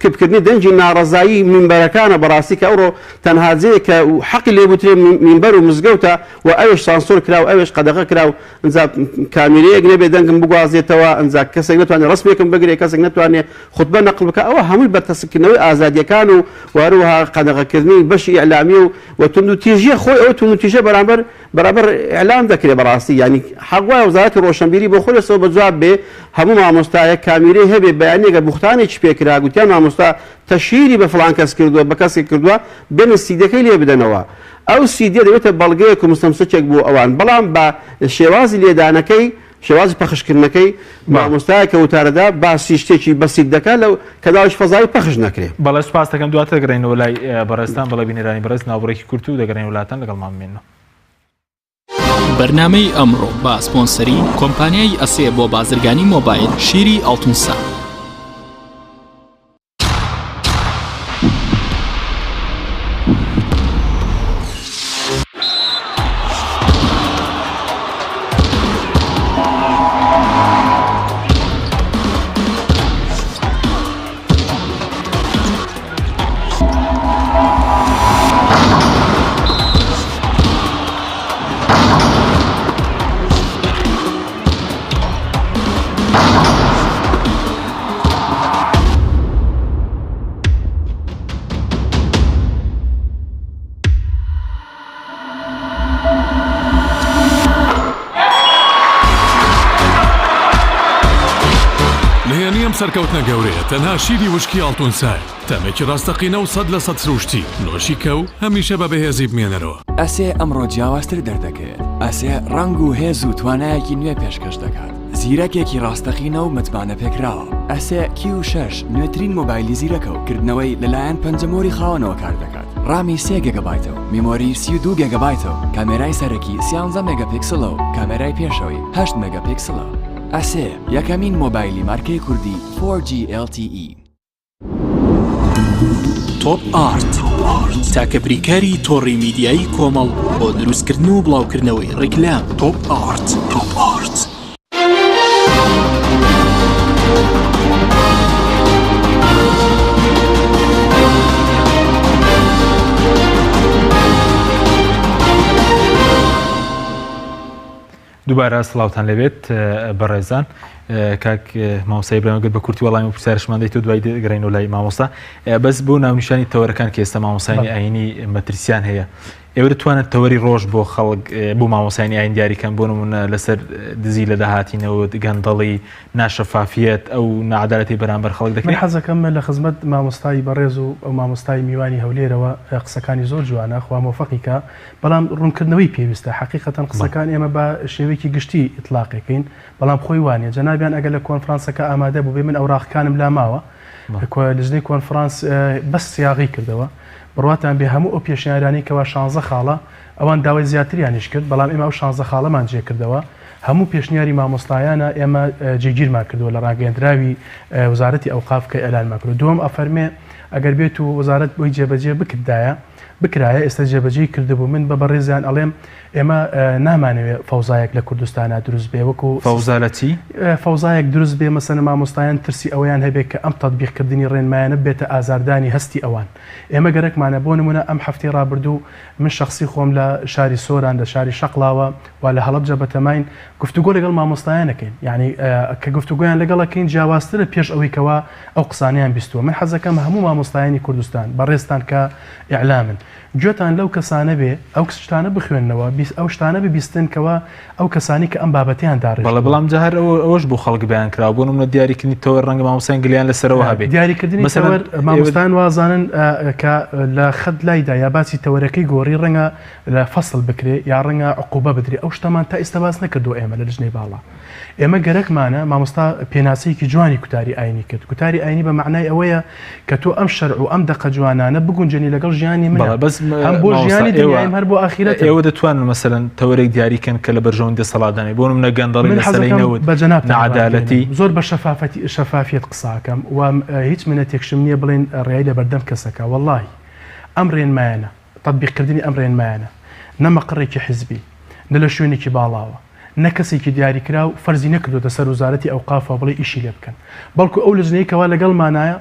S7: کپکردنی دەنگی ناڕەزایی مینبەرەکانە بەڕاستی کە ئەوڕۆ تەنها جەیە کە حەقی لێبوترێ مینبەر و مزگەوتە و ئەوێش سانسۆر کرا و ئەوێش قەدەغە کرا و ئەنجا کامێرەیەک نەبێ دەنگم بگوازێتەوە ئەنجا کەسێک نەتوانێت ڕسمێکم بگرێ کەسێک نەتوانێت خوتبە نەقڵ بکە ئەوە هەمووی بەرتەسکردنەوەی ئازادیەکان و وەروها قەدەغەکردنی بەشی ئیعلامی و تونند و تیژیە خۆی ئەو تونند و تیژە بەرامبەر ئیعلام دەکرێت بەڕاستی ینی حەقوای وەزارەتی ڕۆشنبیری بۆ خۆی لەسەوە بەجواب بێ هەموو مامۆستایە کامیرەی هەبێ بەیانێکە بوختانێکی پێکرا گوتیان مامۆستا تەشیری بە فڵان کەس کردووە بە کەسێک کردووە بێنە سیدەکەی لێ بدەنەوە ئەو سیدە دەبێتە بەڵگەیەک و مستەمسکێک بۆ ئەوان بەڵام بە شێوازی لێدانەکەی شێوازی پەخشکردنەکەی مامۆستایە کە وتارەدا باسی شتێکی بەسیت دەکات لەو کە داوای فەزای پەخش نەکرێت.
S2: بەڵێ سوپاس دەکەم دواتر دەگەڕێنەوە لای بەڕێستان بەڵێ بینەرانی بەڕێز ناوبڕێکی کورت و دەگەڕێنەوە وڵاتان لەگەڵمان بمێنەوە.
S1: بەرنامەی ئەمڕۆ بە سپۆنسەری کۆمپانیای ئەسێ بۆ بازرگانی مۆبایل شیری ئەڵتونسا.
S8: سەرکەوتنە گەورەیە تەنها شیری وشکی ئەڵتونسای تەمێکی ڕاستەقینە و 100% سروشتی نۆشی کە و هەمیشە بە بەهێزی بمێنەرەوە.
S9: ئەسێ ئەمڕۆ جیاوازتر دەردەکەوێت. ئەسێ ڕنگ و هێز و توانایەکی نوێ پێشکەش دەکات. زیرەکێکی ڕاستەقینە و متمانە پێکراوە. ئەسێ Q6 نوێترین مۆبایلی زیرەکە و کردنەوەی لەلایەن پەنجەمۆری خاوەنەوە کار دەکات. ڕامی 3 گیگابایتەوە، میمۆری 32 گیگابایتەوە، کامێرای سەرەکی 13 مێگاپیکسلە و کامێرای پێشەوەی 8 مێگاپیکسلە. ئەسێ یەکەمین مۆبایلی مارکەی کوردی 4G LTE.
S1: تۆپ ئارت تاکە بریکاری تۆڕی میدیایی کۆمەڵ بۆ دروستکردن و بڵاوکردنەوەی ڕیکلام. تۆپ ئارت.
S2: دووبارە سڵاوتان لەبێت بەڕێزان کاک مامۆستای برایمەگەت بە کورتی وەڵامی پرسیارشمان دەیت و دوای دەگەڕێنەوە لای مامۆستا بەس بۆ ناونیشانی تەوەرەکان کە ئێستا مامۆسایانی ئاینی مەترسیان هەیە ئێوە دەتوانێت تەوەری ڕۆژ بۆ خەڵک بۆ مامۆسایانی ئاین دیاریکەن بۆ نمونە لەسەر دزی لە داهاتینەوە گەندەڵی ناشەفافیەت ئەو نەعەدالەتی بەرامبەر خەڵک دەکەن.
S5: حەزەکەم لە خزمەت مامۆستای بەڕێز و ئەو مامۆستای میوانی هەولێرەوە قسەکانی زۆر جوانە خوا مۆفەقیکە بەڵام ڕوونکردنەوەی پێویستە حەقیقەتەن قسەکان ئێمە بە شێوەیەکی گشتی ئیطلاقەکەین بەڵام خۆی وانە جەنابیان ئەگەر لە کۆنفرانسەکە ئامادە بوو بێ من ئەوراقەکانم لا ماوە لەژنەی کۆنفرانس بەس سیاغی کردەوە بڕواتان بێ هەموو ئەو پێشنیارانی کەوا 16 خاڵە ئەوان داوای زیاتریانیش کرد بەڵام ئێمە ئەو 16 خاڵەمان جێ کردەوە هەموو پێشنیاری مامۆستایانە ئێمە جێگیرمان کردووە لە ڕاگەیاندراوی وەزارەتی ئەوقاف کە ئەلانمان کرد دووەم ئەفەرمێ ئەگەر بێت و وەزارەت بۆی جێبەجێ بکردایە بکرایە ئێستا جێبەجێی کردبوو من بە بەڕێزیان ئەڵێم ئێمە نامانەوێت فەوزایەک لە کوردستانە دروست بێ وەکو
S2: فەوزالەتی
S5: فەوزایەک دروست بێ مەسەن مامۆستایان ترسی ئەویان هەبێت کە ئەم تەطبیقکردنی ڕێنمایانە بێتە ئازاردانی هەستی ئەوان ئێمە گەرەکمانە بۆ نمونە ئەم هەفتەی ڕابردوو من شخصی خۆم لە شاری سۆران لە شاری شەقڵاوە و لە هەڵەبجە بەتەماین گفتوگۆ لەگەڵ مامۆستایانەکەین یعنی کە گفتوگویان لەگەڵەکەین جیاوازترە پێش ئەوەی کەوا ئەو قسانیان بیستووە من حەزەکەم هەموو مامۆستایانی کوردستان بەڕێستان کە ئیعلامن گوێتان لەو کەسانە بێ ئەو شتانە بخوێننەوە ئەو شتانە ببیستنکەوە ئەو کەسانی کە ئەم بابەتیان داڕێت
S2: بەڵام جاهر ئەوەش بۆ خەڵک بەیان کرا بۆ نمونە دیاریکردنی تەوەر ڕەنگە مامۆستایان گلیان لەسەرەوە هەبێت
S5: دیاریکردنی تەوەر مامۆستایان وازانن کە لە خەت لایدا یا باسی تەوەرەکەی گۆڕی ڕەنگە لە فەسڵ بکرێ یا ڕەنگە عقوبە بدرێ ئەو شتەمان تا ئێستا باس نەکردو ئێمە لە لژنەی باڵا ئێمە گەرەکمانە مامۆستا پێناسەیەکی جوانی کوتاری ئاینی کرد کوتاری ئاینی بە معنای ئەوەیە کە تۆ ئەم شەرع و ئەم دەقە جوانانە بگونجێنی لەگەڵ ژیانی من هەم بۆ ژیانی دنیایم هەر بۆ ئاخیرەت
S2: ئێوە دەتوانن مەسەلەن تەوەرێک دیاریکەن کە لە بەرژەوەندی دەسەڵاتدانی بۆ نمونە گەندەڵی لەسەرەی نەوت نەعەدالەتی
S5: زۆر بە شەفافیت قساکەم و هیچ منەتێکشم نییە بڵێن ڕێی لە بەردەم کەسەکە وەڵڵاهی ئەم ڕێنمایانە تەطبیقکردنی ئەم ڕێنمایانە نە مەقڕێکی حیزبی نە لە شوێنێکی باڵاوە نە کەسێکی دیاریکرا و فەرزی نەکردوتە سەر وزارەتی ئەوقافە بڵێ ئیشی لێ بکەن بەڵکو ئەو لەژنەیە کەوا لەگەڵمانایە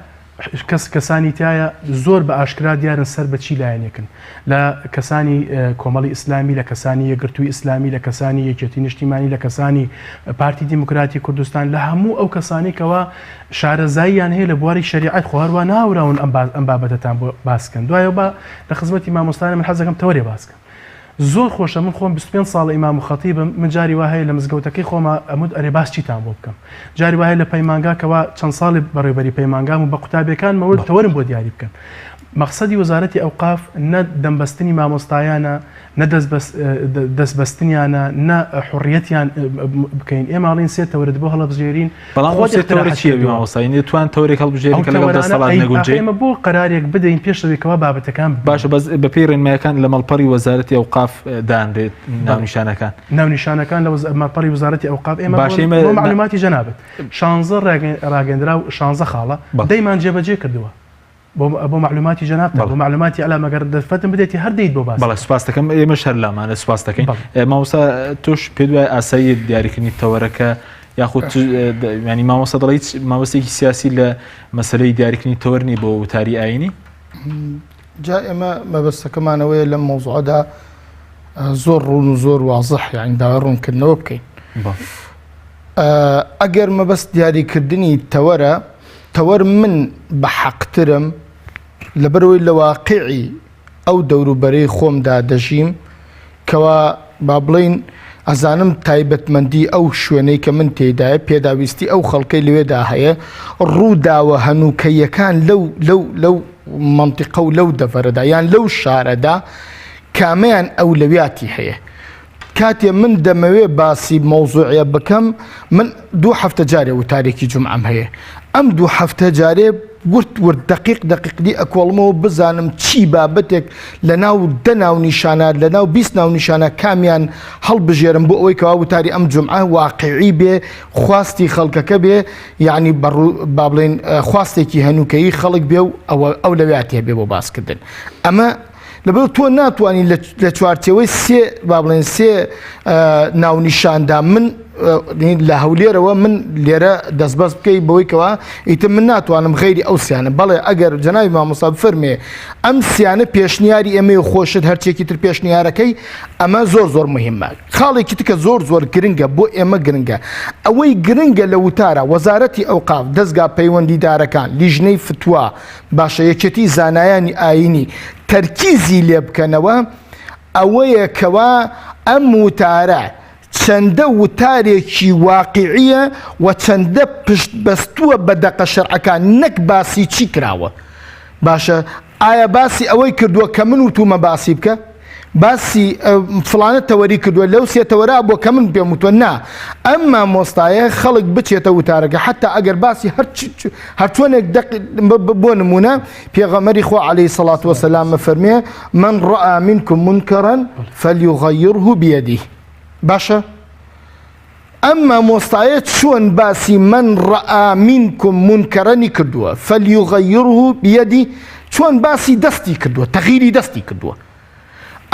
S5: کەسانی تایە زۆر بە ئاشکرا دیارن سەر بەچی لایەنێکن لە کەسانی کۆمەڵی ئیسلامی لە کەسانی یەکگرتووی ئیسلامی لە کەسانی یەکێتی نیشتیمانی لە کەسانی پارتی دیموکراتی کوردستان لە هەموو ئەو کەسانی کەوا شارەزاییان هەیە لە بواری شریعەت خۆهەروە ناوراون ئەم بابەتەتان بۆ باسکەن دوایە بە لە خزمەتی مامۆستانە من حەزەکەم تەوەرێ باسکەم زۆر خۆشە من خۆم 25 ساڵ ئیمام و خەتیبم من جاری وهەیە لە مزگەوتەکەی خۆمە ئەمود ئەرێ باس چیتان بۆ بکەم جاری وهەیە لە پەیمانگاکەوە چەند ساڵی بەڕێوەبەری پەیمانگام و بە قوتابیەکان مەوەرد تەوەرم بۆ دیاری بکەن مەقسەدی وەزارەتی ئەوقاف نە دەمبەستنی مامۆستایانە نە دەستبەستنیانە نە حڕیەتیان بکەین ئێماڵین سێ تەورت بۆ هەڵەبژێرین
S2: توان تەورێک هەڵبژێرین کە لەگەڵ دەسەڵات نەگونجێ
S5: ئێمە بۆ قەرارێک بدەین پێشەوەیەکەوە بابەتەکان
S2: باشە بەس بە پێی ڕێنمایەکان لە مەڵپەڕی وەزارەتی ئەوقاف دانرێت
S5: ناونیشانەکان لە مەڵپەڕی وەزارەتی ئەوقاف ئێمە بۆ معلوماتی جەنابەت 16 ڕاگەندرا و 16 خاڵە دەیمان جێبەجێ کردووە بۆ معلوماتی جەنابتە بۆ معلوماتی ئەلامەگەر دەفتم بدێتی هەردەیت بۆ باس
S2: بەڵێ سوپاس دەکەم ئێمە شەر لامانە سوپاس دەکەین مامۆستا تۆش پێ دوای ئاسایی دیاریکردنی تەوەرەکە یاخود ینی مامۆستا دەڵێت مامۆستێکی سیاسی لە مەسەلەی دیاریکردنی تەوەرنی بۆ وتاری ئاینی
S6: جا ئێمە مەبەستەکەمانەوەیە لەم مۆزوعەدا زۆر ڕوون و زۆر وازح یعنی داوای ڕوونکردنەوە بکەین ئەگەر مەبەست دیاریکردنی تەوەر من بە حەقترم لەبەرەوەی لە واقعی ئەو دەوروبەرەی خۆمدا دەژیم کەوا با بڵین ئەزانم تایبەتمەندی ئەو شوێنەی کە من تێدایە پێداویستی ئەو خەڵکەی لەوێدا هەیە ڕووداوە هەنووکەیەکان لەو منطقە و لەو دەڤەرەدا یان لەو شارەدا کامیان ئەولەویاتی هەیە کاتێ من دەمەوێ باسی مەوزوعە بکەم من 2 هەفتە جارێ وتارێکی جومعەم هەیە ئەم 2 هەفتە جارێ ورد دقیقی ئەکۆڵمەوە بزانم چی بابەتێک لە ناو 10 ناونیشانە لە ناو 20 ناونیشانە کامیان هەڵبژێرم بۆ ئەوەی کەوا وتاری ئەم جومعە واقعی بێ خواستی خەڵکەکە بێ یعنی با بڵێن خواستێکی هەنووکەیی خەڵک بێ و ئەو لەوێاتێ بێ بۆ باسکردن ئەمە لەبەر تۆ ناتوانین لە چوارچەوەی با بڵێن سێ ناونیشاندا من لە هەولێرەوە من لێرە دەستبەست بکەی بەوەی کەوا ئیتر من ناتوانم غەیری ئەو سیانە بەڵێ ئەگەر جەنابی مامۆستا بفەرمێ ئەم سیانە پێشنیاری ئێمە و خۆشت هەرچێکی تر پێشنیارەکەی ئەمە زۆر مهمە خاڵێکی تکە زۆر گرنگە بۆ ئێمە گرنگە ئەوەی گرنگە لە وتارە وەزارەتی ئەوقاف دەستگا پەیوەندیدارەکان لیژنەی فتووە باشە یەکێتی زانایانی ئاینی تەرکیزی لێ بکەنەوە ئەوەیە کەوا ئەم وتارە چەندە وتارێکی واقعیە و چەندە پشت بەستووە بە دەقە شەرعەکان نەک باسی چی کراوە باشە ئایا باسی ئەوەی کردووە کە من وتومە باسی بکە باسی فڵانە تەوەری کردووە لەو سێتەوەرا بۆ کە من پێم وتوە نا ئەمما مۆستایە خەڵک بچێتە وتارەکە حتا ئەگەر باسی هەرچۆنێک بۆ نمونە پێغەمبەری خوا عەلەیهی سەڵات وەسەلام فەرمێ من ڕەئا منکم منکەرا فەلیوغەیڕه بیەدیه باشە ئەمما مۆستایە چۆن باسی من ڕەئا منکم منکەرەنی کردووە فەلیوغەیڕه بیەدیه چۆن باسی دەستی کردووە تەغیری دەستی کردووە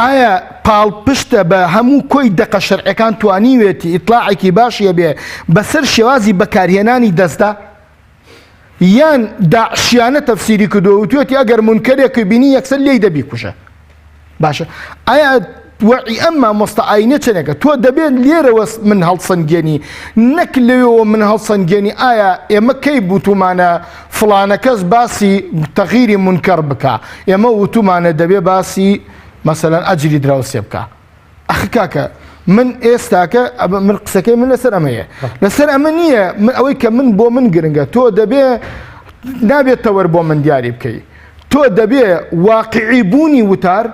S6: ئایا پاڵپشتە بە هەموو کۆی دەقە شەرعەکان توانیوێتی ئیطلاعێکی باشیە بێ بەسەر شێوازی بەکارهێنانی دەستدا یان داعشیانە تەفسیری کردووە وتوێتی ئەگەر منکەرێکی بینی یەکسەر لێی دەبیکوژە باشە ئایا وعی ئەم مامۆستا ئاینە چەنێکە تۆ دەبێت لێرەوە من هەڵسەنگێنی نەک لەوێەوە من هەڵسەنگێنی ئایا ئێمە کەی بوتومانە فڵانە کەس باسی تەغیری منکەر بکە ئێمە وتومانە دەبێ باسی مەسەلەن ئەجری دراوسێ بکە ئەخ کاکە من ئێستاکە من قسەکەی من لەسەر ئەمەیە لەسەر ئەمە نییە ئەوەی کە من بۆ من گرنگە تۆ دەبێ نابێتەوە بۆ من دیاری بکەی تۆ دەبێ واقعی بوونی وتار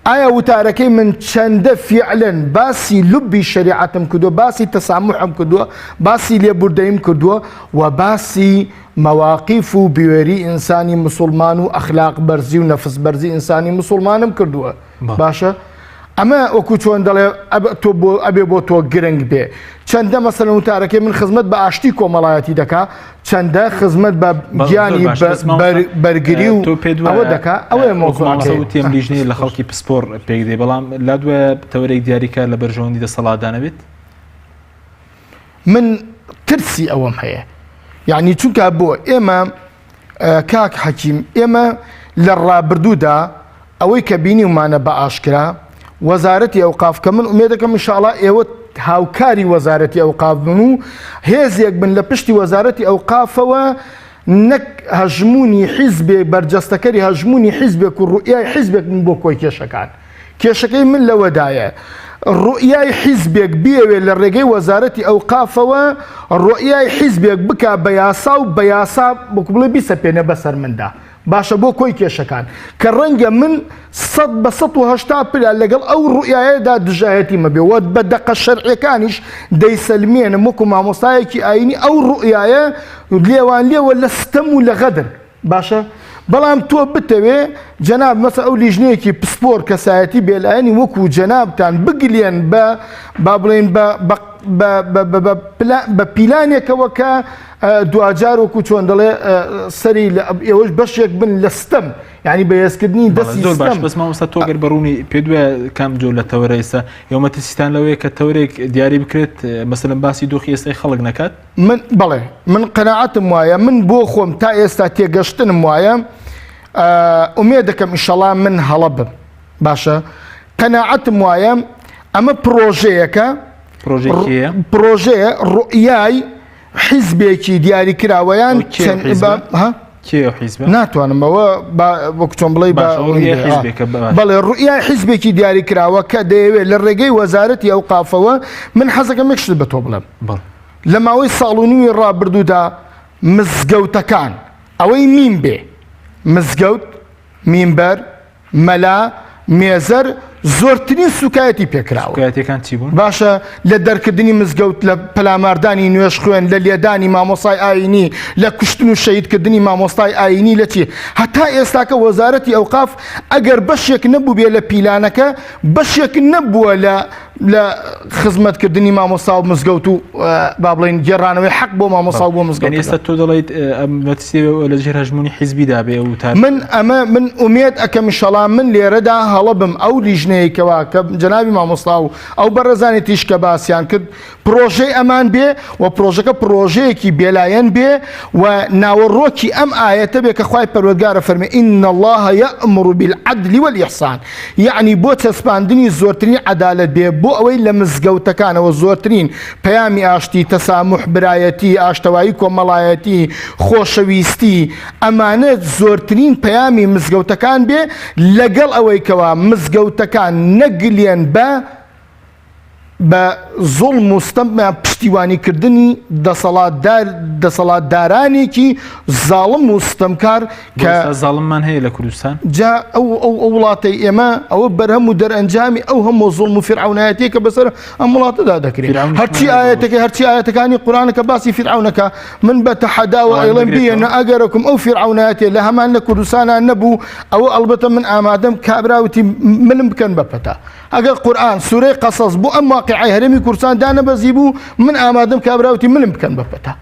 S6: ئایا وتارەکەی من چەندە فعلەن باسی لوبی شریعەتم کردووە باسی تەسامحم کردووە باسی لێبوردەیم کردووە و باسی مەواقیف و بوێری ئینسانی مسلمان و ئەخلاق بەرزی و نەفس بەرزی ئینسانی مسلمانم کردووە باشە ئەمە وەکو چۆن دەڵێ ئەبێ بۆ تۆ گرنگ بێ چەندە مەسەلەن وتارەکەی من خزمەت بە ئاشتی کۆمەڵایەتی دەکا چەندە خزمەت بە گیانی بەرگری و ئەوە دەکا ئەوەیە
S2: مۆزوعتیم لیژنەی لە خەڵکی پسپۆر پێک دێ بەڵام لا دوێ تەورێک دیاریکە لە بەرژەوەندی دەسەڵاتدانەبێت
S6: من ترسی ئەوەم هەیە یعنی چونکە بۆ ئێمە کاک حەکیم ئێمە لە ڕابردوودا ئەوەی کە بینیمانە بە ئاشکرا وەزارەتی ئەوقاف کە من ئومێدەکەم ئینشاءڵڵا ئێوە هاوکاری وەزارەتی ئەوقاف بن و هێزێک بن لە پشتی وەزارەتی ئەوقافەوە نەک هەژمونی حیزبێک بەرجەستەکەری هەژمونی حیزبێک و ڕوئیای حیزبێک من بۆ کۆی کێشەکان کێشەکەی من لەوەدایە ڕوئیای حیزبێک بێوێ لە ڕێگەی وەزارەتی ئەوقافەوە ڕوئیای حیزبێک بکە بە یاسا و بە یاسا بۆکو بڵێ بیسە پێنە بەسەر مندا باشە بۆ کۆی کێشەکان کە ڕەنگە من 100 پلا لەگەڵ ئەو ڕوئایەدا دژایەتی مەبێ وە بە دەقە شەرعیەکانیش دەیسەلمێنم وەکو مامۆستایەکی ئاینی ئەو ڕوئایە لێوان لێوە لە ستەم و لە غەدر باشە بەڵام تۆ بتەوێ جەناب مەسە ئەو لیژنەیەکی پسپۆر کەسایەتی بێلایەنی وەکو جەنابتان بگلێن بە با بڵێن بە پیلانێکەوە کە دوجار وەکو چۆن دەڵێ سەری ئێوەش بەشێک بن لە ستەم یعنی بە هێزکردنی دەستی
S2: باش بەس مامۆستا تۆ گەر بەڕوونی پێ دوێ کام جۆ لە تەوەرە ئێستا ئێوە تەسیستان لەوەیە کە تەورێک دیاری بکرێت مەسەلەن باسی دۆخی ئێستای خەڵک نەکات
S6: من بەڵێ من قەناعەتم وایە من بۆ خۆم تا ئێستا تێگەشتنم وایە ئومێد دەکەم ئینشەڵڵا من هەڵە بم باشە قەناعەتم وایە ئەمە پرۆژەیەکە پرۆژەیە ڕوئیای حیزبێکی دیاری کراوەیان ناتوانمەوە وەکو چۆن بڵێ بەڵێ ڕوئیای حیزبێکی دیاری کراوە کە دەیەوێت لە ڕێگەی وەزارەتی ئەوقافەوە من حەزەکەم یەک شت بە تۆ بڵێم لە ماوەی ساڵ و نیوی ڕابردوودا مزگەوتەکان ئەوەی میم بێ مزگەوت مینبەر مەلا مێزەر زۆرترین سوکایەتی پێکراوە باشە لە دەرکردنی مزگەوت لە پەلاماردانی نوێش خوێن لە لێدانی مامۆستای ئاینی لە کوشتن و شەهیدکردنی مامۆستای ئاینی لە چی هەتا ئێستاکە وەزارەتی ئەوقاف ئەگەر بەشێک نەبوو بێ لە پیلانەکە بەشێک نەبووە لە خزمەتکردنی مامۆستا و مزگەوت و با بڵێن گێڕانەوەی حەق بۆ مامۆستا و بۆ مزگەوت
S2: ئێستا تۆ دەڵێیت لە ژێر هەژمونی حیزبیدا بێ و
S6: من ئومێد ئەکەم ئینشەڵڵا من لێرەدا هەڵە بم ئەو لیژنەیەکەوە کە جەنابی مامۆستا و ئەو بەڕێزانی تیش کە باسییان کرد پرۆژەی ئەمان بێ و پرۆژەکە پرۆژەیەکی بێلایەن بێ و ناوەڕۆکی ئەم ئاەتە بێ کە خوای پەروەردگارە فەرمێ ئین الله یەئمر بالعەدل والإحسان یعنی بۆ چەسپاندنی زۆرترین عەدالەت بێ بۆ ئەوەی لە مزگەوتەکانەوە زۆرترین پەیامی ئاشتی تەسامح برایەتی ئاشتەوایی کۆمەڵایەتی خۆشەویستی ئەمانە زۆرترین پەیامی مزگەوتەکان بێ لەگەڵ ئەوەی کەوا مزگەوتەکان نەگلێن بە زوڵم و ستەمیان پشتیوانیکردنی دەسەڵاتدارانێکی زاڵم و ستەمکار کە
S2: زاڵممان هەیە لە کوردستان
S6: جا ئەو وڵاتەی ئێمە ئەوە بەرهەم و دەرئەنجامی ئەو هەموو زوڵم و فیرعەونایەتیە کە بەسەر ئەم وڵاتەدا دەکرێت هەرچی ئاەتەکانی قورئانەکە باسی فیرعەونەکە من بە تەحەداوە ئەڵێم بێنە ئەگەرەکم ئەو فیرعەونایەتێ لە هەمان لە کوردستانان نەبوو ئەوە ئەڵبەتە من ئامادەم کابراوتی منم بکەن بەپەتا ئەگەر قورئان سوورەی قەسەس بۆ ئەم واقعەی هەرێمی کوردستان دانەبەزی بوو من ئامادەم کابراوتی منم بکەن بەپەتا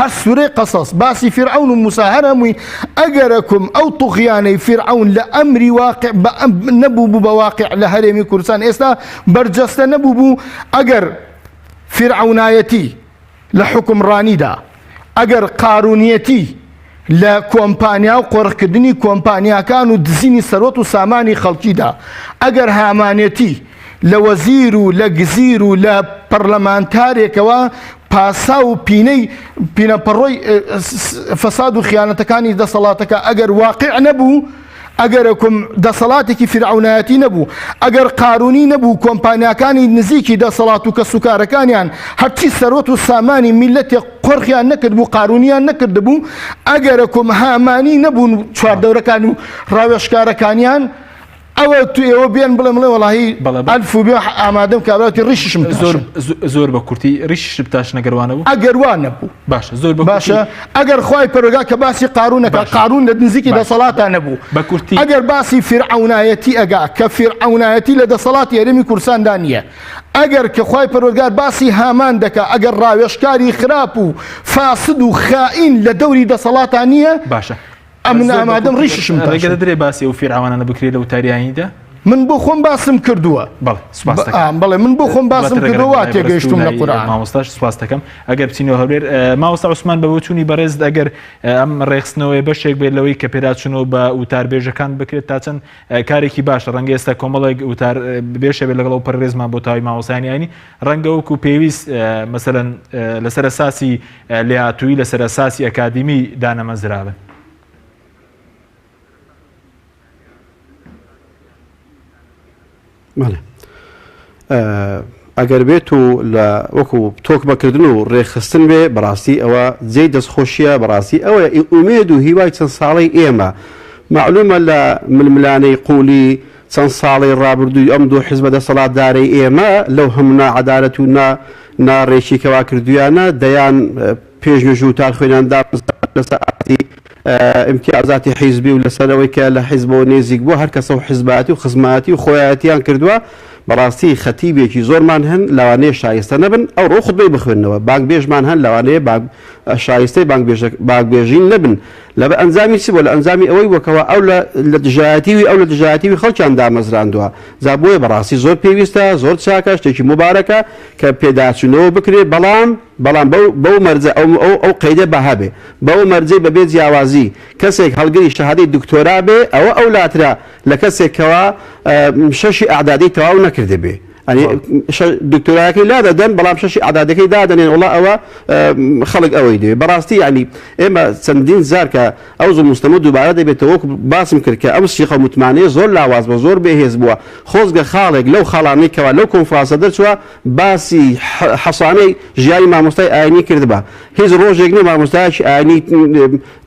S6: هەر سوورەی قەسەس باسی فرعون و موسا هەر هەمووی ئەگەرەکم ئەو توغیانەی فرعون لە ئەمری واقع نەبوو بوو بە واقع لە هەرێمی کوردستان ئێستا بەرجەستە نەبوو بوو ئەگەر فرعونایەتی لە حکمڕانیدا ئەگەر قارونیەتی لە کۆمپانیا و قۆڕکردنی کۆمپانیاکان و دزینی سەرۆت و سامانی خەڵکیدا ئەگەر هامانێتی لە وەزیر و لە گزیر و لە پەرلەمانتارێکەوە پاسا و پینەپەڕۆی فەساد و خیانەتەکانی دەسەڵاتەکە ئەگەر واقع نەبوو ئەگەرەکم دەسەڵاتێکی فرعونایەتی نەبوو ئەگەر قارونی نەبوو کۆمپانیاکانی نزیکی دەسەڵات و کە سوکارەکانیان هەرچی سەرۆت و سامانی میلەتێک قۆرخیان نەکرد بوو قارونیان نەکرد بوو ئەگەرەکم هامانی نەبوون چواردەورەکان و ڕاوێژکارەکانیان ئەوە تو ئێوە بێن بڵێ بڵێ وەڵاهی ئەلف و بێ ئامادەم کابراتی ڕیششم
S2: زۆر بە کورتی ڕیش بتاش نەگەروانە بوو
S6: ئەگەروان نەبوو
S2: باشە زۆر
S6: باشە ئەگەر خی پەرۆگا کە باسی قارونەکە قارون لە نزیکی دەسەڵاتە نەبوو
S2: بە کورتی
S6: ئەگەر باسی فرعونایەتی ئەگا کە فرعونایەتی لە دەسەڵاتی هەرێمی کوردستاندا نییە ئەگەر کە خی پەرۆگار باسی هامان دەکا ئەگەر ڕاوێژکاری خراپ و فاسد و خائین لە دەوری دەسەڵاتان نییە
S2: باشە
S6: ئەمن ئامادەم ڕیششم
S2: ڕێگە دەدرێ باسی ئەو فیرعوانانە بکرێت لە وتاریانیدا
S6: من بۆ خۆم باسم کردووە بەڵێ من بۆ خۆم باسم کردەوە تێگەیشتم لە قورئان
S2: مامۆستاش سوپاس دەکەم ئەگەر بچینەوە هەولێر مامۆستا عوسمان بە بۆچوونی بەڕێز ئەگەر ئەم ڕێخستنەوەی بەشێک بێت لەوەی کە پێداچنەوە بە وتاربێژەکان بکرێت تا چەند کارێکی باشە ڕەنگە ئێستا کۆمەڵێک وتار بێشە بێت لەگەڵ پەرێزمان بۆ تاوی مامۆستایانی ئاینی ڕەنگە وەکو پێویست مەسەلەن لەسەر ئەساسی لێهاتووی لەسەر ئەساسی ئەکادیمی دانەمەنزراون.
S7: ئەگەر بێت و لە وەکو تۆکمەکردن و ڕێخستن بێ بەڕاستی ئەوە جێی دەستخۆشیە بەڕاستی ئەوە ئومێد و هیوای چەند ساڵی ئێمە معلومە لە ململانەی قولی چەند ساڵی ڕابردووی ئەم دوو حیزبە دەسەڵاتدارەی ئێمە لەو هەموو ناعەدالەت و ناڕێکی کەوا کردویانە دەیان پێشنوێژ و تار خوێناندا لەسەر امتیازاتی حیزبی و لەسەرەوەی کە لە حیزبەوە نێزیک بووە هەر کەسە و حیزباتی و خزماتی و خۆیەتیان کردووە بەڕاستی خەتیبێکی زۆرمان هەن لەوانەیە شایستە نەبن ئەو ڕۆ خودبەی بخوێنەوە بانگ بێژمان هەن لەوانەیە شایستەی بانگبێژین نەبن لە بە ئەنجامی چی بۆ لە ئەنجامی ئەوەی وەکەوە ئەو لە دژایەتیوی ئەو لە دژایەتیوی خەڵکیان دامەزراندووە زابووە بەڕاستی زۆر پێویستە زۆر چاکە شتێکی مبارەکە کە پێداچوونەوە بکرێت بەڵام بەو مەرجە ئەو قەیدە بەهابێ بەو مەرجەی بەبێ جیاوازی کەسێک هەڵگری شەهادەی دکتۆرا بێ ئەوە ئەولاترە لە کەسێکەوە شەشی ئاعدادی تەواو نەکردە بێ دکتۆراەکەی لا دەدەن بەڵام شەشی ئاعدادەکەی دادەنێن وڵا ئەوە خەڵک ئەوەی دەوێت بەڕاستی ینی ئێمە چەندین زار کە ئەو زۆر مستەمە دووبارە دەبێتەوە وەکو باسم کرد کە ئەم شیخە متمانەیە زۆر لاواز بە زۆر بێهێز بووە خۆزگە خاڵێک لەو خاڵانەی کەوا لەو کۆنفرانسە دەرچووە باسی حەسانەی ژیانی مامۆستای ئاینی کردبە هیچ ڕۆژێک نیە مامۆستایەکی ئاینی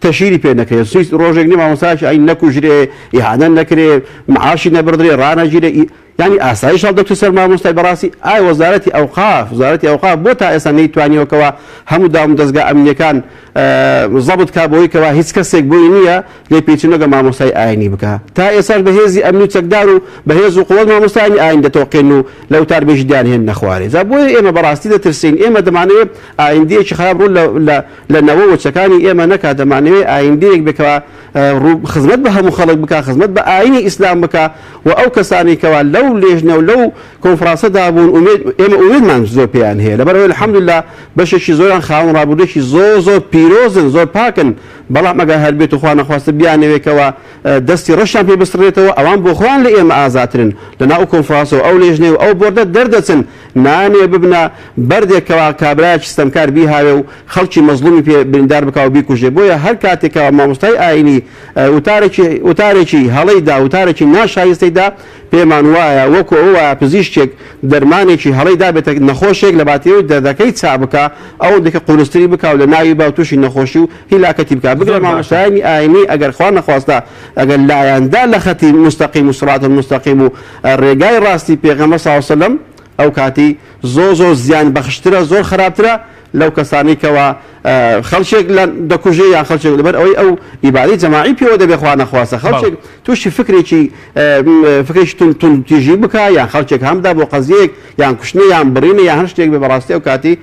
S7: تەشیری پێ نەکرێت ڕۆژێک نیە مامۆستایەکی ئاین نەکوژرێ ئیهانە نەکرێ معاشی نەبردرێ ڕانەگیرێ يعني ئاسایی شڵ دەکتۆر سەر مامۆستای بەڕاستی ئای وەزارەتی ئەوقاف بۆ تا ئێستا نەیتوانیەوەکەوە هەموو داوم دەستگا ئەمنیەکان زەبت کا بۆی کەوا هیچ کەسێک بۆی نییە لێ پێچینەگە مامۆستای ئاینی بکە تا ئێستا بەهێزی ئەمن و چەکدار و بەهێز و قوڵەت مامۆستایانی ئاین دەتۆقێن و لە وتاربێژی دانهێن نەخوارێ جا بۆیە ئێمە بەڕاستی دەترسین ئێمە دەمانەوێت ئایندەیەکی خراپ ڕوو لە نەوە وچەکانی ئێمە نەکا دەمانەوێت ئایندەیەک بکەوە خزمەت بە هەموو خەڵک بکە خزمەت بە ئاینی ئیسلام بکە و ئەو کەسانی کەوا لەو لێژنە و لەو کۆنفرانسەدا بوون ئێمە ئومێدمان زۆر پێیان هەیە لەبەرەوەی الحەمدوللا بەشێکی زۆریان خاوەن ڕابردوویەکی زۆر پیرۆزن زۆر پاکن بەڵام ئەگەر هەر بێت و خوا نەخواستە بیانەوێتەوە دەستی ڕەشیان پێ بستڕێتەوە ئەوان بۆ خۆیان لە ئێمە ئازاترن لەناو کۆنفرانسەوە ئەو لێژنەی و ئەو بۆردە دەردەچن نانێ ببنە بەردێکەوە کابرایەکی ستەمکار بیهاوێ و خەڵکی مەزلومی پێ بریندار بکاو بیکوژێ بۆیە هەر کاتێکەوە مامۆستای ئاینی وتارێکی هەڵەیدا وتارێکی ناشایستەیدا پێمان وایە وەکو ئەوە پزیشکێک دەرمانێکی هەڵەیدا بێتە نەخۆشێک لە باتیەوەی دەردەکەی چا بکە ئەو دەکە قورستری بکە و لە ناوی با تووشی نەخۆشی و هیلاکەتی بکە بگرە مامۆستایانی ئاینی ئەگەر خوا نەخواستە ئەگەر لایەندا لە خەتی مستەقیم و سڕات المستەقیم و ڕێگای ڕاستی پێغەمبەر صلی الله علیه وسلم ئەو کاتی زۆر زیان بەخشترە زۆر خراپترە لەو کەسانی کەوا خەڵکێک لە دەکوژێ یان خەڵکێک لەبەر ئەوەی ئەو ئیبادەی جەماعی پێوە دەبێ خوا نەخواستە خەڵکێک تووشی فکرێکی تیژی بکە یان خەڵکێک هەمدا بۆ قەزیەک یان کوشتنی یان بڕینە یان هەر شتێک بێ بەڕاستی ئەو کاتی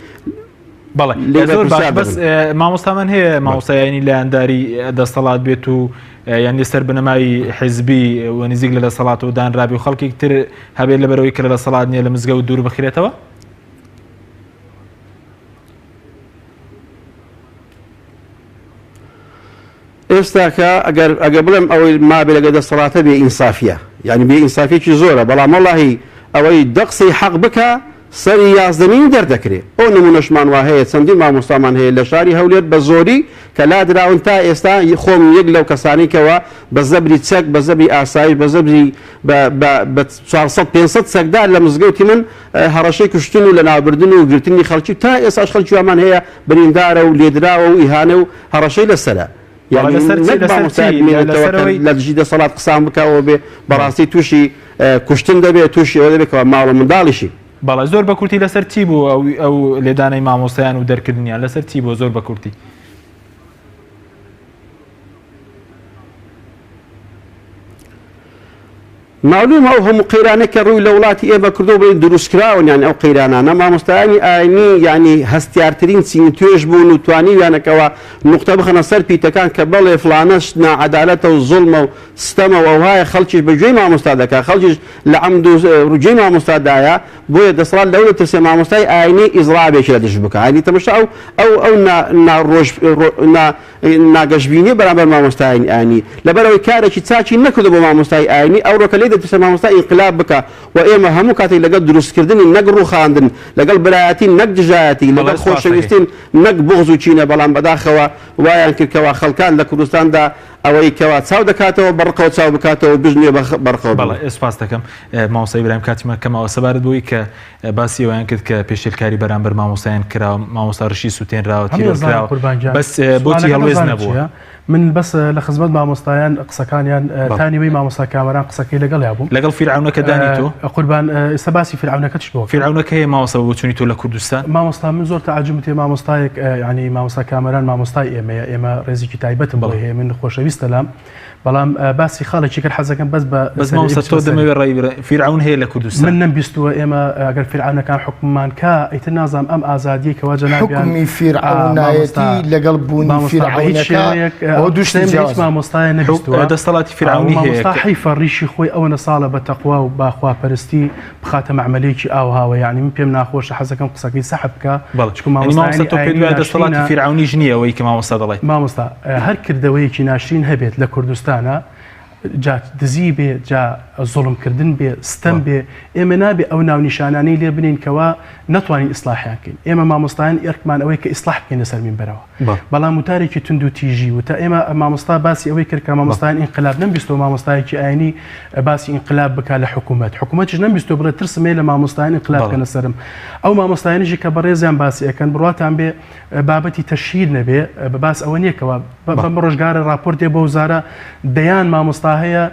S2: زۆر باش بەس مامۆستامان هەیە مامۆستایانی لایەنداری دەسەڵات بێت و یعنی سەر بنەمای حیزبی و نزیک لە دەسەڵات و دانرابی و خەڵکی تر هەبێت لەبەرەوەی کە لە دەسەڵات نییە لە مزگەوت دوور بخرێتەوە.
S7: ئێستاکە ئەگەر بڵێم ئەوەی مابێ لەگە دەسەڵاتە بێ ئینسافیە یعنی بێ ئینسافێکی زۆرە بەڵام وەڵاهی ئەوەی دەقسەی حەق بکە سەری یازدەمین دەردەکرێت ئەو نمونەشمان وا هەیە چەندین مامۆستامان هەیە لە شاری هەولێر بە زۆری کە لادراون تا ئێستا خۆم یەک لەو کەسانێکەوە بە زەبری چەک بە زەبری ئاسایی بە زەبری بە 400-500 چەکدار لە مزگەوتی من هەڕەشەی کوشتن و لە ناوبردن و گرتنی خەڵکی تا ئێستاش خەڵکی وامان هەیە بریندارە و لێدراوە و ئیهانە و هەڕەشەی لەسەرە لە دژی دەسەڵات قسان بکەوە بێ بەڕاستی تووشی کوشتن دەبێت تووشی ئەوە دەبێتەوە ماڵە منداڵیشی.
S2: بەڵێ زۆر بە کورتی لەسەر چی بوو ئەو لێدانەی مامۆستایان و دەرکردنیان لەسەر چی بۆ زۆر بە کورتی؟
S7: معلومە ئەو هەموو قەیرانە کە ڕووی لە وڵاتی ئێمە کردو بڵێن دروستکراون یان ئەو قەیرانانە مامۆستایانی ئاینی ینی هەستیارترین چینی توێژ بوون و توانیویانەکەەوە نوقتە بخەنە سەر پیتەکان کە بەڵێ فلانەش ناعەدالەتە و زوڵمە و ستەمە و ئەوهایە خەڵکیش بەگوێی مامۆستا دەکات خەڵکیش لە عەمد و ڕوجێی مامۆستادایە بۆیە دەسەڵات لەو دەترسێ مامۆستای ئاینی ئیزرابێکی لە دژ بکە ینی تەماشا ئەو ناگەشتبینی بەرامبەر مامۆستایانی ئاینی لەبەرەوەی کارێکی چاکی نەکردو بۆ مامۆستای ئاینی ئەو ڕۆکە لێ دەترسێ مامۆستا ئینقلاب بکە و ئێمە هەموو کاتێک لەگەڵ دروستکردنی نەک ڕووخاندن لەگەڵ برایەتی نەک دژایەتی لەگەڵ خۆشەویستین نەک بغز و چینە بەڵام بەداخەوە وایان کردکەوە خەڵکان لە کوردستاندا ئەوەی کەوا چاو دەکاتەوە بەڕقەوە چاو بکاتەوە بژنێ بەڕقەوە.
S2: بەڵێ سپاس دەکەم مامۆستا ئیبراهیم کاتیمە کەمەوە سەبارەت بووی کە باسی ئەویان کرد کە پێشێلکاری بەرامبەر مامۆستایان کراوە مامۆستا ڕشی سووتێنراوە تیرۆکراوە بەس بۆچی هەڵوێز نەبووە؟
S5: من بەس لە خزمەت مامۆستایان قسەکانیان تانیوەی مامۆستا کامەران قسەکەی لەگەڵ یابووم
S2: لەگەڵ فیرعونەکە دانی تۆ
S5: قوربان ئێستا باسی فیرعونەکەش بۆ
S2: فیرعونەکە هەیە مامۆستا بۆ چوونی تۆ لە کوردستان
S5: مامۆستا من زۆر تەعجب تێ مامۆستایەک ینی مامۆستا کامەران مامۆستای ئێمە ڕێزێکی تایبەتم بۆ هەیە من خۆشەویستە لام بەڵام باسی خاڵێکی کرد حەزەکەم بەس
S2: مامۆستا تۆ دەمەوێت ڕێی فیرعون هەیە لە کوردستان
S5: من نەمبیستووە ئێمە ئەگەر فیرعونەکان حکوممان کا ئیتر نازانم ئەم ئازادی کەوا جەنابیان
S6: حکومی فیرعونایەتی لەگەڵ بوونی فیرعونەکە ئەو دوشتێ
S5: مامۆستایە نەبیستووە
S2: دەسەڵاتی فیرعونی هەیە
S5: مامۆستا حیفە ڕیشی خۆی ئەوە نەساڵە بە تەقوا و باخواپەرستی بخاتە معمەلەیەکی ئاوهاوە یعنی من پێم ناخۆشە حەزەکەم قسەکەی سەحب بکە
S2: چکو مامۆستا تۆ پێت وایە دەسەڵاتی فیرعونی ژنیە ئەوەی کە مامۆستا دەڵێ
S5: مامۆستا هەر کردەوەیەکی ناشرین هەبێت لە کوردستانە جا دزی بێ جا زوڵمکردن بێ ستەم بێ ئێمە نابێ ئەو ناونیشانانەی لێ بنین کەوا نەتوانین ئیسلاحیان بکەین ئێمە مامۆستایان ئێرکمان ئەوەی کە ئیسلاح بکەینە سەر مینبەرەوە بەڵام وتارێکی تند و تیژی وتە ئێمە مامۆستا باسی ئەوەی کرد کە مامۆستایان ئینقلاب نەمبیستەوە مامۆستایەکی ئاینی باسی ئینقلاب بکات لە حکوومەتیش نەمبیستەوە بڵێ ترسمێ لە مامۆستایان ئینقلاب بکەنە سەرم ئەو مامۆستایانیشی کە بەڕێزیان باسی ئەەکەن بڕاتان بێ بابەتی تەشهیر نەبێ باس ئەوە نییەکەوە بەم ڕۆژگارە راپۆرت دێ بۆ وزارە دەیان مامۆستا هەیە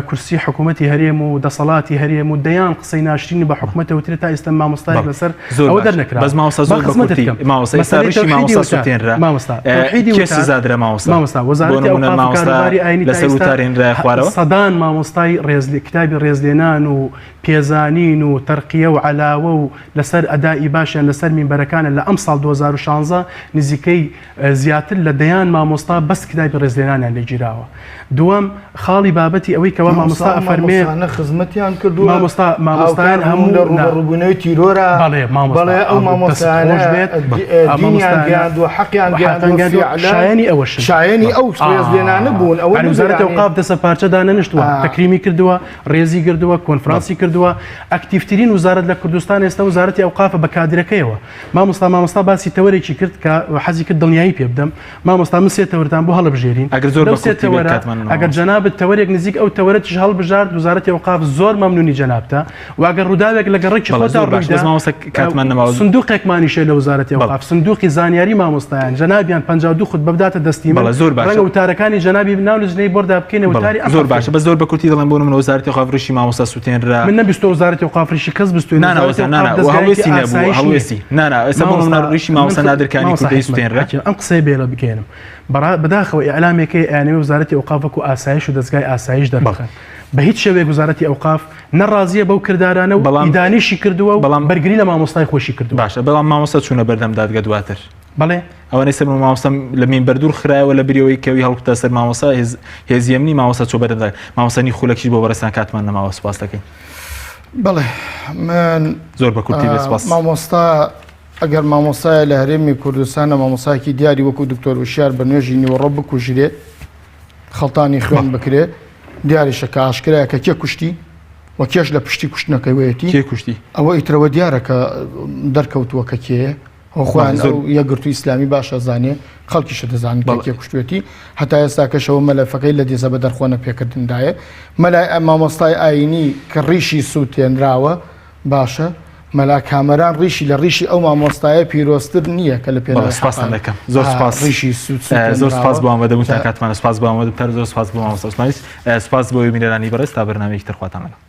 S5: کورسی حکوومەتی هەرێم و دەسەڵاتی هەرێم و دەیان قسەی ناشرینی بە حکوومەتە وترێت تا ئێستا مامۆستایەک لەسەر ئەوە دەرنەکرا
S2: بەس مامۆستا زۆر بەکورتی مامۆستا ڕیشی مامۆستا سووتێنرا کێسی زادرا مامۆستا
S5: وەزارەتی ئەوقاف و کاروباری ئاینی
S2: لەسەر وتارێنرا خوارەوە
S5: سەدان مامۆستای کتابی ڕێزلێنان و پێزانین و تەرقیە و علاوە و لەسەر ئەدای باشیان لەسەر مینبەرەکانە لە ئەم ساڵ 2016 نزیکەی زیاتر لە دەیان مامۆستا بەس کتابی ڕێزلێنانیان لێگیراوە. دووەم خاڵی بابەتی ئەوەی کەوا مامۆستا ئەفەرمێ
S6: خزمەتیان کردووە
S5: مامۆستایان هەموو
S6: ڕوبوونەوەی تیرۆرە بەڵێ ئەو مامۆستایان بێت دینیان گەیاندووە حەقیان گەیاندووە
S5: شایەنی ئەوەش
S6: شایەنی ئەو ڕێزلێنانە بوون ئەوە
S5: وزارەتی ئەوقاف دەسە پارچەدا نەنیشتووە تەکریمی کردووە ڕێزی کردووە کۆنفرانسی کردووە ئەکتیڤترین وزارەت لە کوردستان ئێستا وزارەتی ئەوقافە بە کادرەکەیەوە مامۆستا باسی تەوەرێکی کرد کە حەزی کرد دڵنیایی پێ بدەم مامۆستا من سێ تەوەرتان بۆ هەڵبژێرین ئەگەر جەنابەت تەوەرێک نزیک ئەو تەوەرەتیش هەڵبژارد وزارەتی ئەوقاف زۆر مەمنونی جەنابتە و ئەگەر ڕووداوێک لە گەڕێکی خۆتا سندوقێکمانیشە لە وزارەتی ئەوقاف سندوقی زانیاری مامۆستایان جەنابیان 52 خودبە بداتە دەستی من ڕەنگە وتارەکانی جەنابی بناو لەژنەی بۆردا بکەینە وتاری
S2: زۆر باشە بە زۆر بە کورتی دەڵێن بۆ من وزارەتی ئەوقاف ڕشی مامۆستا سووتێنرا
S5: من نەبیستۆ وزارەتی ئەوقاف ڕشی کەس بستوێن
S2: هەڵوێستی نەبوو هەڵوێستی ئێستا بۆ من ڕشی مامۆستا نادرکانی کوردی سووتێنرا
S5: ئەم قسەی بێڵە بکەێنم بەداخەوە ئیعلامێکی ئەیانەوەی وزارەتی ئەوقاف وەکو ئاسایش و دەستگای ئاسایش دەربخەن بە هیچ شێوەیە وزارەتی ئەوقاف نەڕازیە بەو کردارانە و ئیدانیشی کردووە و بەرگری لە مامۆستای خۆشی کردو.
S2: باشە بەڵام مامۆستا چوونە بەردەم دادگە دواتر.
S5: بەڵێ
S2: ئەوەی سەر مامۆستام لە مین بەردوور خراوە لە بریەوەی کەوی هەڵکوتە سەر مامۆستا هێزیەمنی مامۆستا چۆ بەردەم مامۆستانی خولەکی بۆ بەرەستان کاتمان نەماوە سوپاس دەکەین.
S6: بەڵێ من
S2: زۆر بە کورتی دەسپاس.
S6: مامۆستا ئەگەر مامۆستایە لە هەرێمی کوردستانە مامۆسایەکی دیاری وەکو دکتۆر وشیار بە نوێژی نیوەڕۆ بکوژرێ خەڵتانی خوێن بکرێ دیاریشە کە ئاشکرایە کە کێ کوشتی و کێش لە پشتی کوشتنەکەوەیەتی
S2: کێ کوشتی
S6: ئەوە ئیترەوە دیارە کە دەرکەوتووە کە کێ خۆیان ئەو یەکگرتووی ئیسلامی باشە زانێ خەڵکیشە دەزانن کە کێ کوشتوێتی هەتا ئێستا کەشەوە مەلەفەکەی لە دیزە بە دەرخۆنە پێکردندایە مەلای مامۆستای ئاینی کە ڕیشی سووتێنراوە باشە مەلا کامەران ڕیشی لە ڕیشی ئەو مامۆستایە پیرۆستتر نییە کە لە پێ
S2: سپاسان دەکەم زۆر سپاس
S6: ڕیشی
S2: زۆر سپاس بۆ ئەمەدەبوونتان کاتمانە سپاس بۆ ئەمەدەتر زۆر سپاس بۆ مامۆستا عوسمانی سپاس بۆ میرانی بەڕێز تا بەرنامەیەکی تر خواتان لەگەڵ